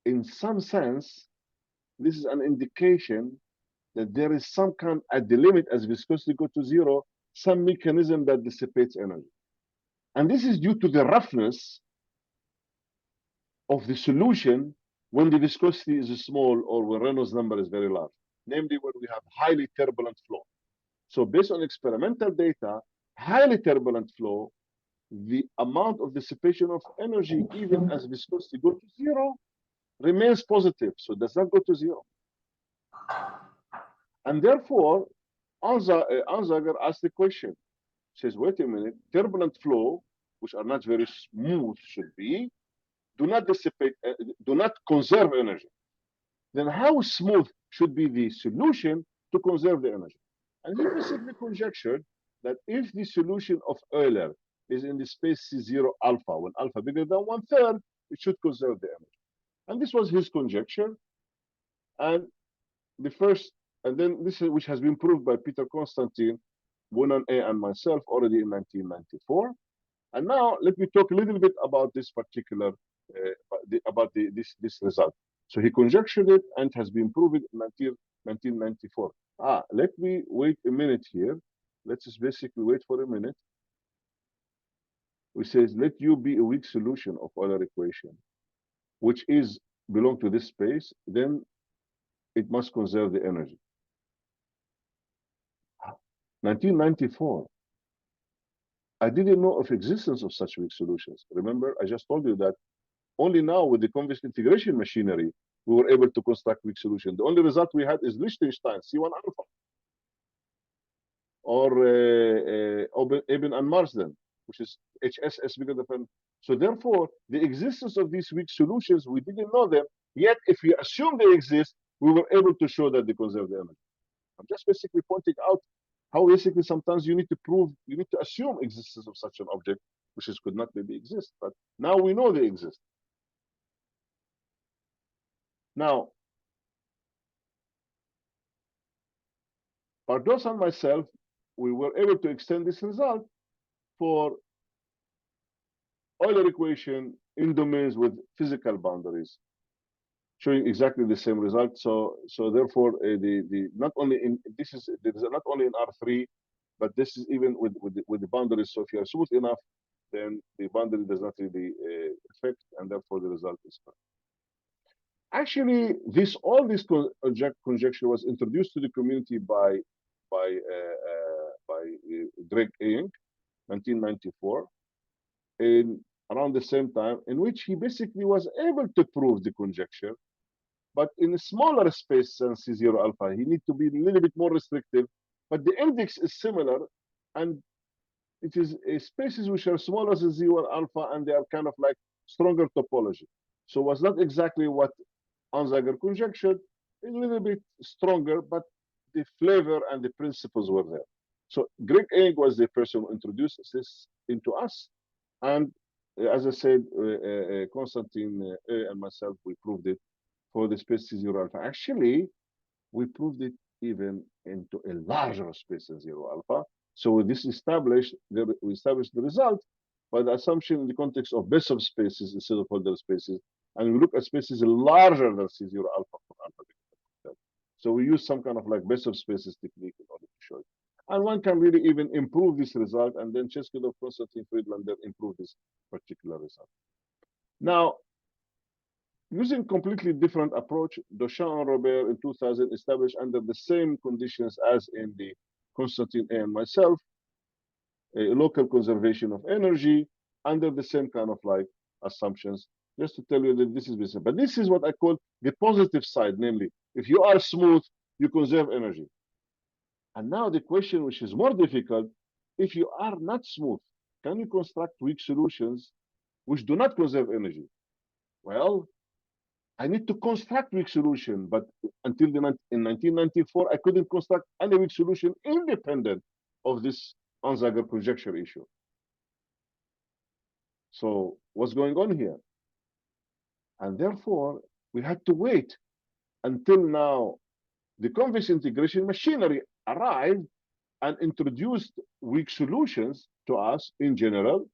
In some sense, this is an indication that there is some kind, at the limit as viscosity goes to 0, some mechanism that dissipates energy. And this is due to the roughness of the solution when the viscosity is small or when Reynolds number is very large, namely when we have highly turbulent flow. So based on experimental data, highly turbulent flow, the amount of dissipation of energy, even as viscosity goes to 0, remains positive, so it does not go to 0. And therefore, Onsager asked the question, says, wait a minute, turbulent flow, which are not very smooth, should be, do not dissipate, do not conserve energy. Then how smooth should be the solution to conserve the energy? And he basically conjectured that if the solution of Euler is in the space C0 alpha, when alpha bigger than 1/3, it should conserve the energy. And this was his conjecture. And the first, and then this is which has been proved by Peter Constantine, Bonan A, and myself already in 1994. And now let me talk a little bit about this particular, this result. So he conjectured it and has been proven in 1994. Let me wait a minute here. let's just basically wait for a minute. We says let U be a weak solution of Euler equation, which is belong to this space, then it must conserve the energy. 1994. I didn't know of existence of such weak solutions. Remember, I just told you that only now with the convex integration machinery, we were able to construct weak solution. The only result we had is Liechtenstein, C1 alpha, or Eben and Marsden, which is HSS bigger than. So therefore, the existence of these weak solutions, we didn't know them. Yet, if we assume they exist, we were able to show that they conserve the energy. I'm just basically pointing out how basically sometimes you need to prove, you need to assume existence of such an object, which is could not maybe exist. But now we know they exist. Now, Pardos and myself, we were able to extend this result for Euler equation in domains with physical boundaries, showing exactly the same result. So therefore, the not only in this is there is not only in R3, but this is even with the boundaries. So if you are smooth enough, then the boundary does not really affect, and therefore the result is correct. Actually, all this conjecture was introduced to the community by Greg Eng, 1994, in around the same time, in which he basically was able to prove the conjecture, but in a smaller space than C0 alpha. He needs to be a little bit more restrictive, but the index is similar, and it is spaces which are smaller than Z1 alpha, and they are kind of like stronger topology. So it was not exactly what Onsager conjectured, a little bit stronger, but the flavor and the principles were there. So Greg Eng was the person who introduced this into us. And as I said, Konstantin and myself, we proved it for the space C0 alpha. Actually, we proved it even into a larger space than 0 alpha. So with this we established the result by the assumption in the context of best of spaces instead of Hölder spaces. And we look at spaces larger than C0 alpha for alpha. So we use some kind of like best of spaces technique in order to show it. And one can really even improve this result, and then Cheskidov, Konstantin Friedlander improved this particular result. Now, using completely different approach, Deschamps and Robert in 2000 established under the same conditions as in the Konstantin A and myself, a local conservation of energy under the same kind of like assumptions, just to tell you that this is business. But this is what I call the positive side, namely, if you are smooth, you conserve energy. And now the question, which is more difficult, if you are not smooth, can you construct weak solutions which do not conserve energy? Well, I need to construct weak solution, but until in 1994, I couldn't construct any weak solution independent of this Onsager conjecture issue. So what's going on here? And therefore, we had to wait until now the convex integration machinery arrived and introduced weak solutions to us in general.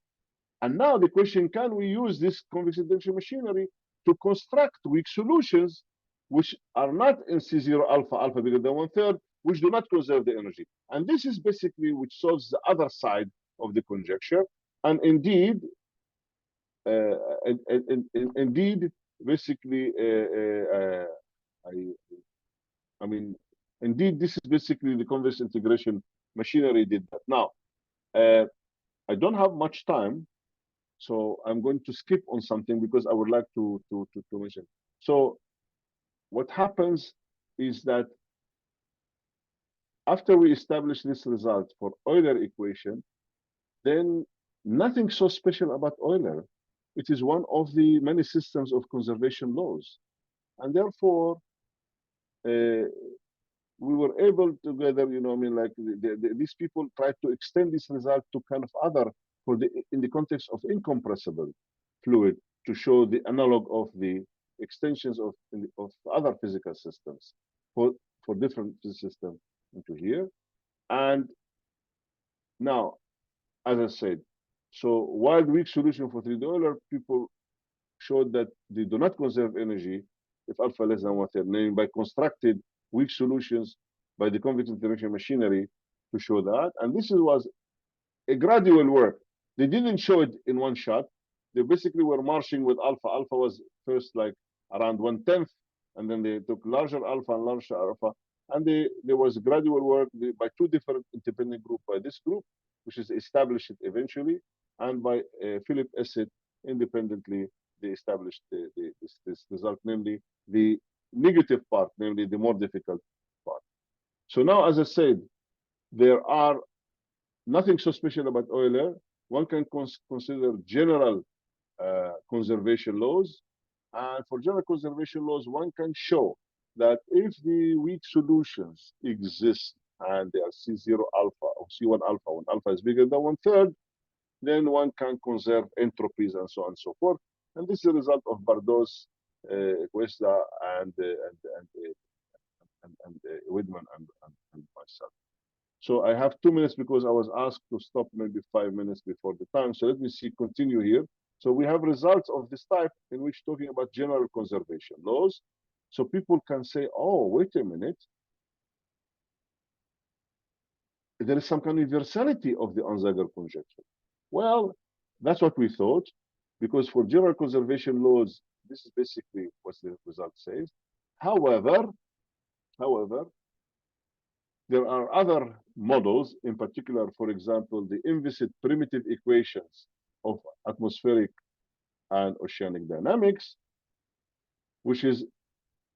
And now the question, can we use this convex integration machinery to construct weak solutions which are not in C0 alpha, alpha bigger than 1/3, which do not conserve the energy? And this is basically which solves the other side of the conjecture. And indeed, basically, I mean, indeed, this is basically the convex integration machinery did that. Now, I don't have much time, so I'm going to skip on something because I would like to mention. So what happens is that after we establish this result for Euler equation, then nothing so special about Euler. It is one of the many systems of conservation laws. And therefore, we were able together, you know, I mean, like these people tried to extend this result to kind of other, in the context of incompressible fluid, to show the analog of the extensions of other physical systems for different systems into here. And now, as I said, so while weak solution for 3D Euler, people showed that they do not conserve energy if alpha less than 1/3, namely by constructed weak solutions by the convex integration machinery to show that. And this was a gradual work. They didn't show it in one shot. They basically were marching with alpha. Alpha was first like around 1/10, and then they took larger alpha and larger alpha. And there was gradual work by two different independent groups, by this group, which is established eventually, and by Philip Esset independently. They established this result, namely the negative part, namely the more difficult part. So now, as I said, there are nothing so special about Euler. One can consider general conservation laws. And for general conservation laws, one can show that if the weak solutions exist and they are C0 alpha or C1 alpha, when alpha is bigger than 1/3, then one can conserve entropies and so on and so forth. And this is a result of Bardot's, Cuesta, and Widman and myself. So I have 2 minutes because I was asked to stop maybe 5 minutes before the time. So let me see, continue here. So we have results of this type in which talking about general conservation laws. So people can say, oh, wait a minute. There is some kind of universality of the Onsager conjecture. Well, that's what we thought, because for general conservation laws, this is basically what the result says. However, there are other models, in particular, for example, the inviscid primitive equations of atmospheric and oceanic dynamics, which is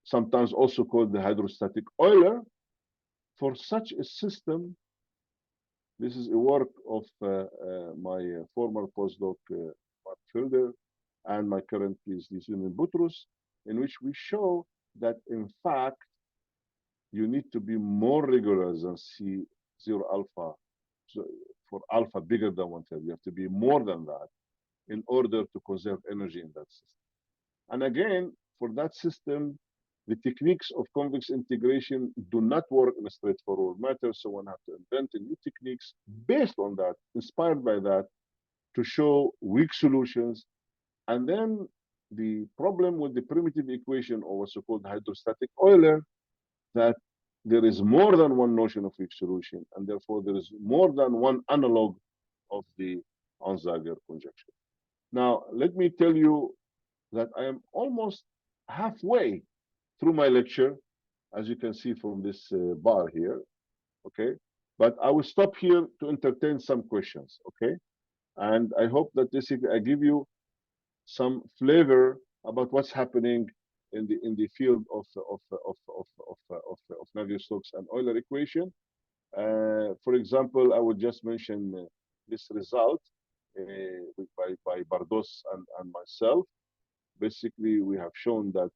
sometimes also called the hydrostatic Euler. For such a system, this is a work of my former postdoc, Mark Hölder, and my current PhD student, Butrus, in which we show that, in fact, you need to be more rigorous than C0 alpha. So for alpha bigger than 1/3, you have to be more than that in order to conserve energy in that system. And again, for that system, the techniques of convex integration do not work in a straightforward matter. So one has to invent new techniques based on that, inspired by that, to show weak solutions. And then the problem with the primitive equation, or what's so-called hydrostatic Euler, that there is more than one notion of weak solution, and therefore there is more than one analog of the Onsager conjecture. Now, let me tell you that I am almost halfway through my lecture, as you can see from this bar here, okay? But I will stop here to entertain some questions, okay? And I hope that I give you some flavor about what's happening in the field of Navier-Stokes and Euler equation. For example, I would just mention this result by Bardot and myself. Basically, we have shown that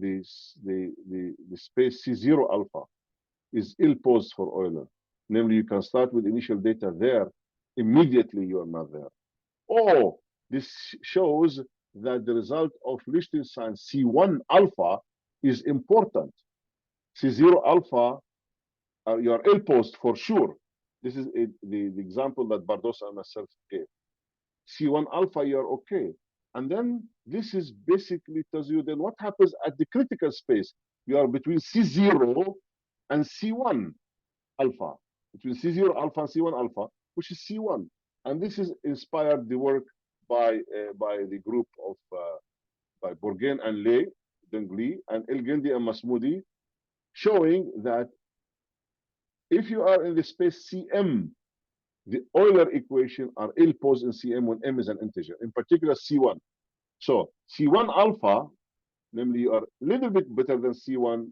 the space C0 alpha is ill-posed for Euler. Namely, you can start with initial data there, immediately you are not there. Or this shows that the result of Liechtenstein C1 alpha is important. C0 alpha, you are ill-posed for sure. This is the example that Bardot and myself gave. C1 alpha, you're okay. And then this is basically tells you then what happens at the critical space. You are between C0 and C1 alpha, between C0 alpha and C1 alpha, which is C1. And this is inspired the work by the group of by Bourgain and Ley, Dengli, and El-Gindi and Masmoudi, showing that if you are in the space Cm, the Euler equation are ill-posed in Cm when m is an integer, in particular C1. So C1 alpha, namely you are a little bit better than C1,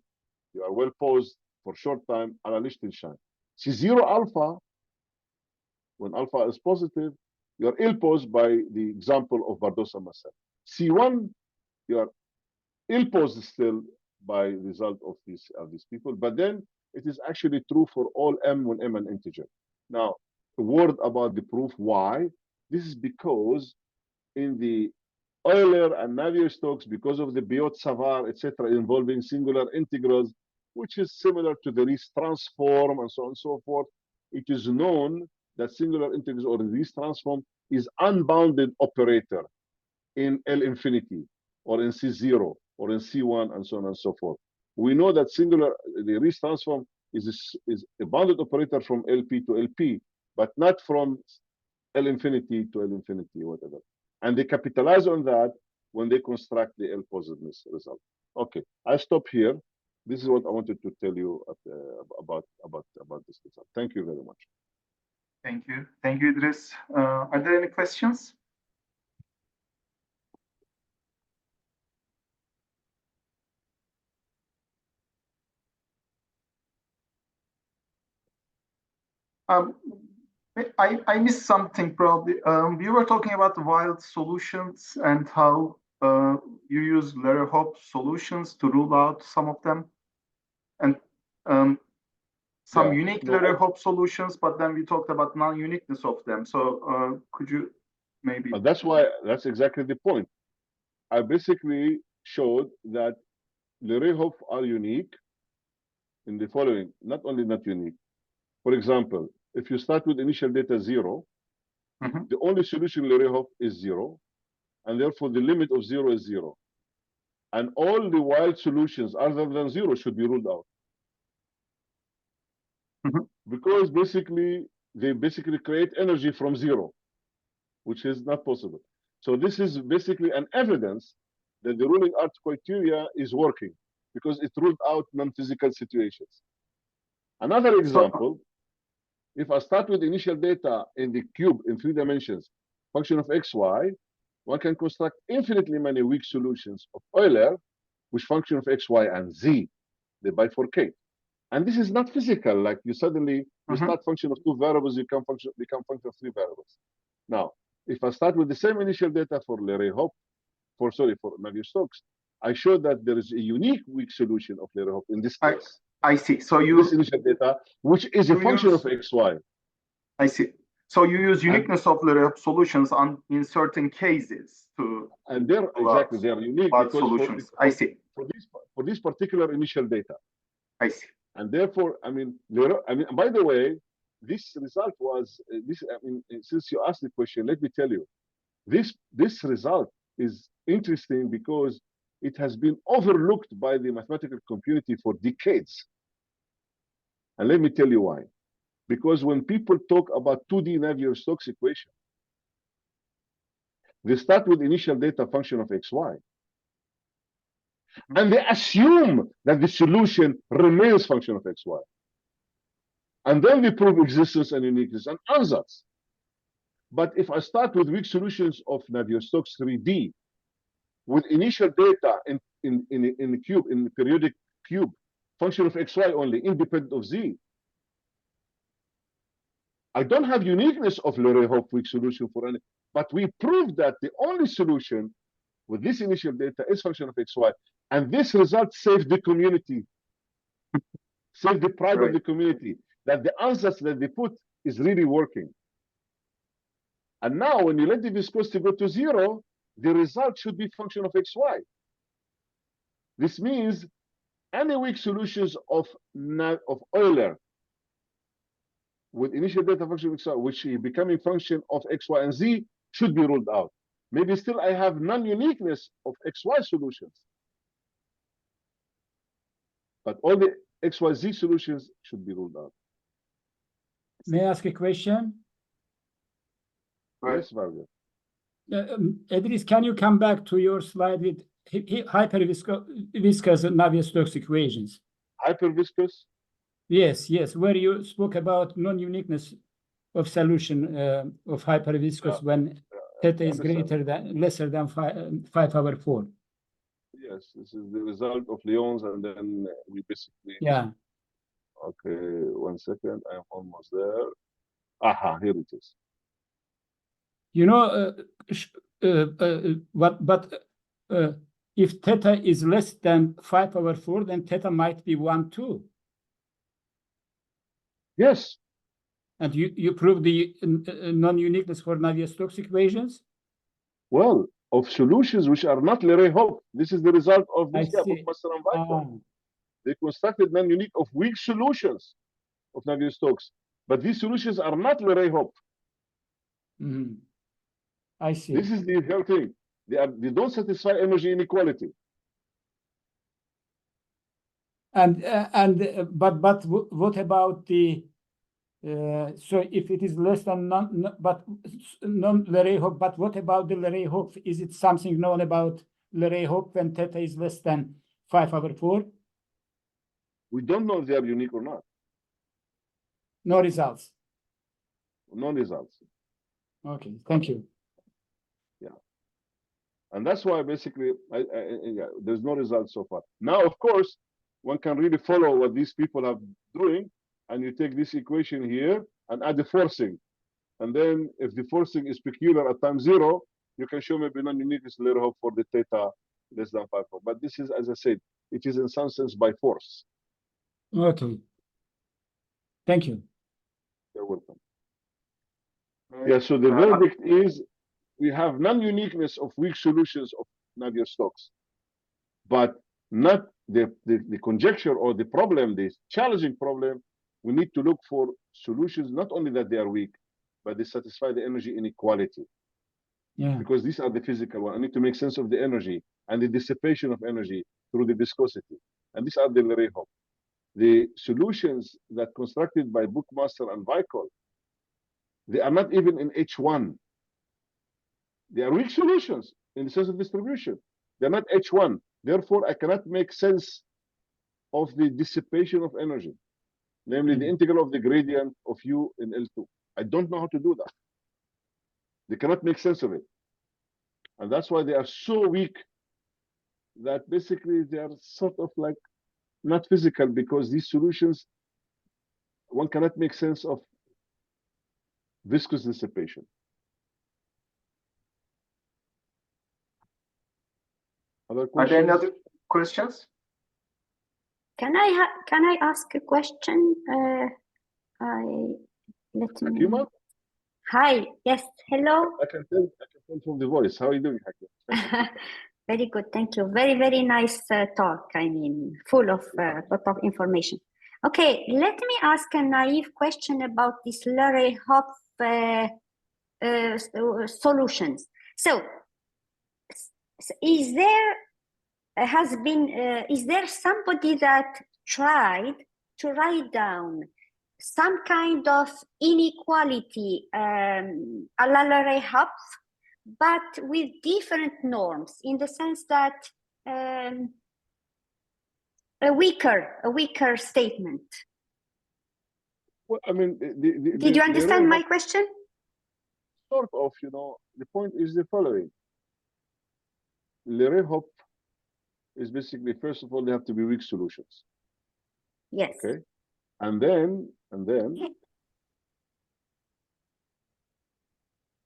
you are well posed for short time, a la Liechtenstein. C0 alpha, when alpha is positive, you are ill-posed by the example of Bardot and myself. C1, you are ill-posed still by the result of these people, but then it is actually true for all m when m an integer. Now, a word about the proof. Why? This is because in the Euler and Navier-Stokes, because of the Biot-Savart, etc., involving singular integrals, which is similar to the Riesz transform and so on and so forth, it is known that singular integrals or the Riesz transform is unbounded operator in L infinity or in C0 or in C1 and so on and so forth. We know that the Riesz transform is a bounded operator from LP to LP, but not from L infinity to L infinity, whatever. And they capitalize on that when they construct the L positiveness result. Okay, I stop here. This is what I wanted to tell you about this result. Thank you very much.
Thank you. Thank you, Edriss. Are there any questions? I missed something probably. We were talking about the wild solutions and how you use Lerner-Hoppe solutions to rule out some of them, and some unique Lerner-Hoppe solutions, but then we talked about non-uniqueness of them. So could you maybe?
That's exactly the point. I basically showed that Lerner-Hoppe are unique in the following, not only not unique. For example, if you start with initial data 0, the only solution Lerner-Hoppe is 0, and therefore the limit of 0 is 0. And all the wild solutions other than 0 should be ruled out. Because they basically create energy from 0, which is not possible. So this is basically an evidence that the ruling out criteria is working, because it ruled out non-physical situations. Another example, if I start with initial data in the cube in 3 dimensions, function of x, y, one can construct infinitely many weak solutions of Euler, which function of x, y, and z, they bifurcate. And this is not physical, like you suddenly, you start function of 2 variables, you become function of 3 variables. Now, if I start with the same initial data for Lerner-Hoppe, for Navier-Stokes, I showed that there is a unique weak solution of Lerner-Hoppe in this case.
I see. So
this initial data, which is a function of x, y.
I see. So you use uniqueness of Lerner-Hoppe solutions in certain cases to.
And they're unique because
solutions. I see.
For this particular initial data.
I see.
And therefore, by the way, this result was since you asked the question, let me tell you, this result is interesting because it has been overlooked by the mathematical community for decades. And let me tell you why. Because when people talk about 2D Navier-Stokes equation, they start with initial data function of xy. And they assume that the solution remains function of xy. And then we prove existence and uniqueness and ansatz. But if I start with weak solutions of Navier-Stokes 3D, with initial data in the cube, in the periodic cube, function of xy only, independent of z, I don't have uniqueness of Lerner-Hoppe weak solution for any, but we proved that the only solution with this initial data is function of xy. And this result saved the community, saved the pride of the community, that the answers that they put is really working. And now when you let the viscosity go to 0, the result should be function of xy. This means any weak solutions of Euler with initial data function of xy, which is becoming function of x, y, and z, should be ruled out. Maybe still I have non-uniqueness of xy solutions. But all the x, y, z solutions should be ruled out.
May I ask a question?
Yes, Varga.
Edriss, can you come back to your slide with hyperviscous Navier-Stokes equations?
Hyperviscous?
Yes, where you spoke about non-uniqueness of solution of hyperviscous when theta is lesser than 5/4.
Yes, this is the result of Lyon's, and then we basically.
Yeah.
Okay, 1 second. I'm almost there. Aha, here it is.
You know, if theta is less than 5/4, then theta might be 1, 2.
Yes.
And you prove the non-uniqueness for Navier-Stokes equations?
Well, of solutions which are not Lerner-Hoppe. This is the result of this gap of Master and Vico. They constructed non-unique of weak solutions of Navier-Stokes. But these solutions are not Lerner-Hoppe.
I see.
This is the whole thing. They don't satisfy energy inequality.
But what about the so if it is less than non-Leray-Hopf, but what about the Leray-Hopf? Is it something known about Leray-Hopf when theta is less than 5/4?
We don't know if they are unique or not.
No results.
No results.
Okay, thank you.
Yeah, and that's why basically there's no results so far. Now, of course, one can really follow what these people are doing, and you take this equation here and add the forcing, and then if the forcing is peculiar at time 0, you can show maybe non-uniqueness Leray-Hopf for the theta less than 5/4. But this is, as I said, it is in some sense by force.
Okay. Thank you.
You're welcome. Yeah, so the verdict is we have non-uniqueness of weak solutions of Navier-Stokes, but not the conjecture or the problem, the challenging problem. We need to look for solutions, not only that they are weak, but they satisfy the energy inequality.
Yeah.
Because these are the physical ones. I need to make sense of the energy and the dissipation of energy through the viscosity. And these are the Leray-Hopf. The solutions that constructed by Bookmaster and Weichel, they are not even in H1. They are weak solutions in the sense of distribution. They're not H1. Therefore, I cannot make sense of the dissipation of energy, namely the integral of the gradient of U in L2. I don't know how to do that. They cannot make sense of it. And that's why they are so weak that basically they are sort of like not physical, because these solutions, one cannot make sense of viscous dissipation. Other
Are there any
questions?
other questions?
Can I ask a question? Let me.
Hakima?
Hi. Yes. Hello.
I can tell from the voice. How are you doing, Hakim?
Very good. Thank you. Very, very nice talk. I mean, full of lot of information. Okay. Let me ask a naive question about this Leray-Hopf solutions. So, is there somebody that tried to write down some kind of inequality a la Leray-Hopf, but with different norms, in the sense that a weaker statement?
Well, I mean,
did you understand my question?
Sort of, the point is the following. Leray-Hopf is basically, first of all, they have to be weak solutions.
Yes.
Okay. And then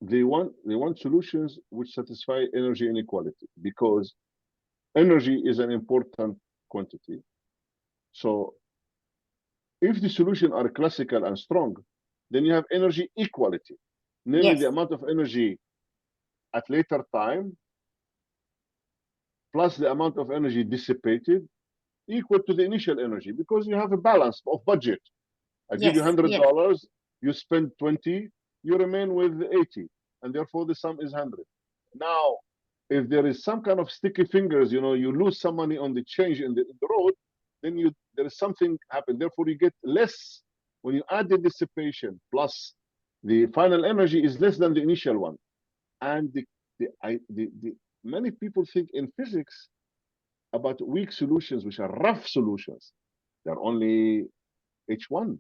they want solutions which satisfy energy inequality, because energy is an important quantity. So if the solutions are classical and strong, then you have energy equality, namely the amount of energy at later time plus the amount of energy dissipated equal to the initial energy, because you have a balance of budget. I give you $100, you spend 20, you remain with 80, and therefore the sum is 100. Now, if there is some kind of sticky fingers, you lose some money on the change in the road, then there is something happen. Therefore, you get less when you add the dissipation plus the final energy is less than the initial one. And many people think in physics about weak solutions, which are rough solutions. They're only H1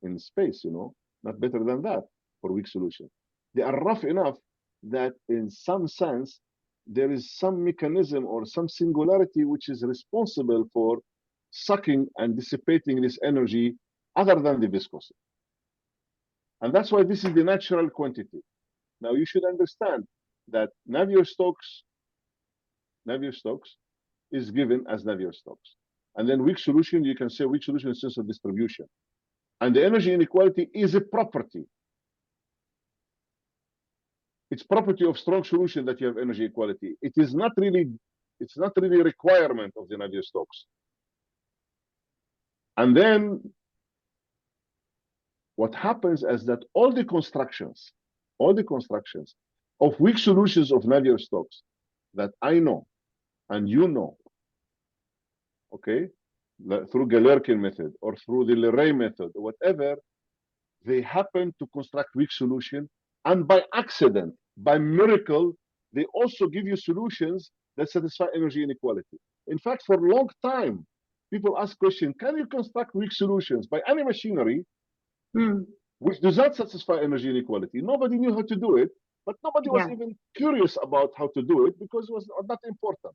in space, not better than that for weak solutions. They are rough enough that in some sense, there is some mechanism or some singularity which is responsible for sucking and dissipating this energy other than the viscosity. And that's why this is the natural quantity. Now you should understand that Navier-Stokes is given as Navier-Stokes. And then weak solution, you can say weak solution in sense of distribution. And the energy inequality is a property. It's property of strong solution that you have energy equality. It's not really a requirement of the Navier-Stokes. And then what happens is that all the constructions of weak solutions of Navier-Stokes that I know and you know, okay, through Galerkin method or through the Leray method, or whatever, they happen to construct weak solution, and by accident, by miracle, they also give you solutions that satisfy energy inequality. In fact, for a long time, people ask question, can you construct weak solutions by any machinery which does not satisfy energy inequality? Nobody knew how to do it, but nobody was even curious about how to do it because it was not important.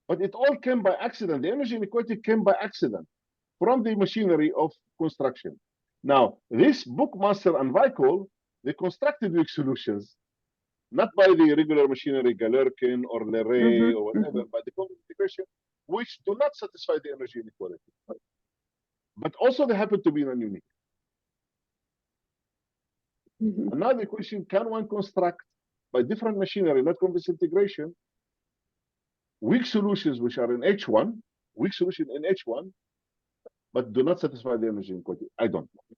But it all came by accident. The energy inequality came by accident from the machinery of construction. Now, this Bookmaster and Weichel, they constructed weak solutions, not by the regular machinery, Galerkin or Leray or whatever, by the convex integration, which do not satisfy the energy inequality. But also they happen to be non-unique. And now the question, can one construct by different machinery, not convex integration, weak solutions which are in H1, weak solution in H1, but do not satisfy the energy inequality? I don't know.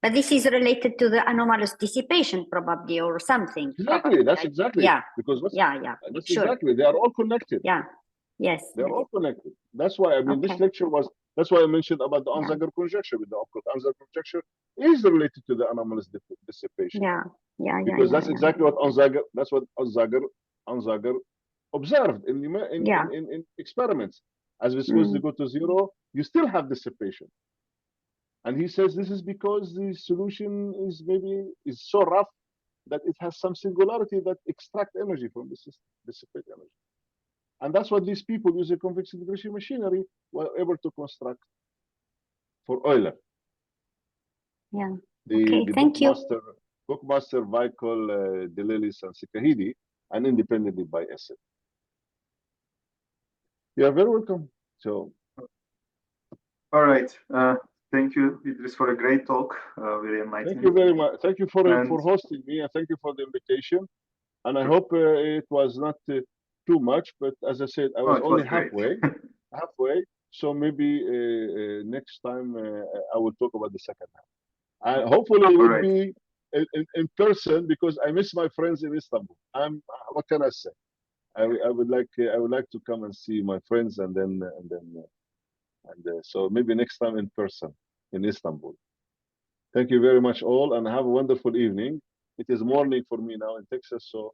But this is related to the anomalous dissipation, probably, or something.
Exactly.
Probably.
That's exactly.
Yeah.
Because that's
Sure.
exactly. They are all connected.
Yeah. Yes.
They're all connected. That's why, I mean, this lecture was, that's why I mentioned about the Onsager conjecture. With the Onsager conjecture is related to the anomalous dissipation. Because that's exactly what Onsager, that's what Onsager observed in experiments. As viscosity go to zero, you still have dissipation. And he says this is because the solution is so rough that it has some singularity that extract energy from the system, dissipate energy. And that's what these people using convex integration machinery were able to construct for Euler.
Yeah.
The
thank you.
Bookmaster, Weichel, Delilis, and Sikahidi, and independently by SF. You are very welcome. So,
all right. Thank you, Edriss, for a great talk. Very enlightening.
Thank you very much. Thank you for hosting me, and thank you for the invitation. And I hope it was not too much, but as I said, I was only halfway. So maybe next time I will talk about the second half. Hopefully it will be in person, because I miss my friends in Istanbul. What can I say? I would like to come and see my friends, and so maybe next time in person in Istanbul. Thank you very much all, and have a wonderful evening. It is morning for me now in Texas, so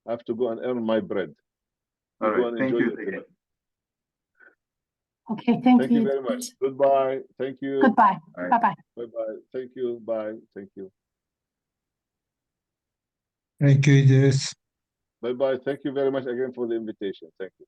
I have to go and earn my bread.
All right. Thank you again.
Okay, thank you.
You very much. Goodbye. Thank you.
Goodbye. Bye-bye.
Bye-bye. Thank you. Bye. Thank you.
Thank you, Edriss.
Bye-bye. Thank you very much again for the invitation. Thank you.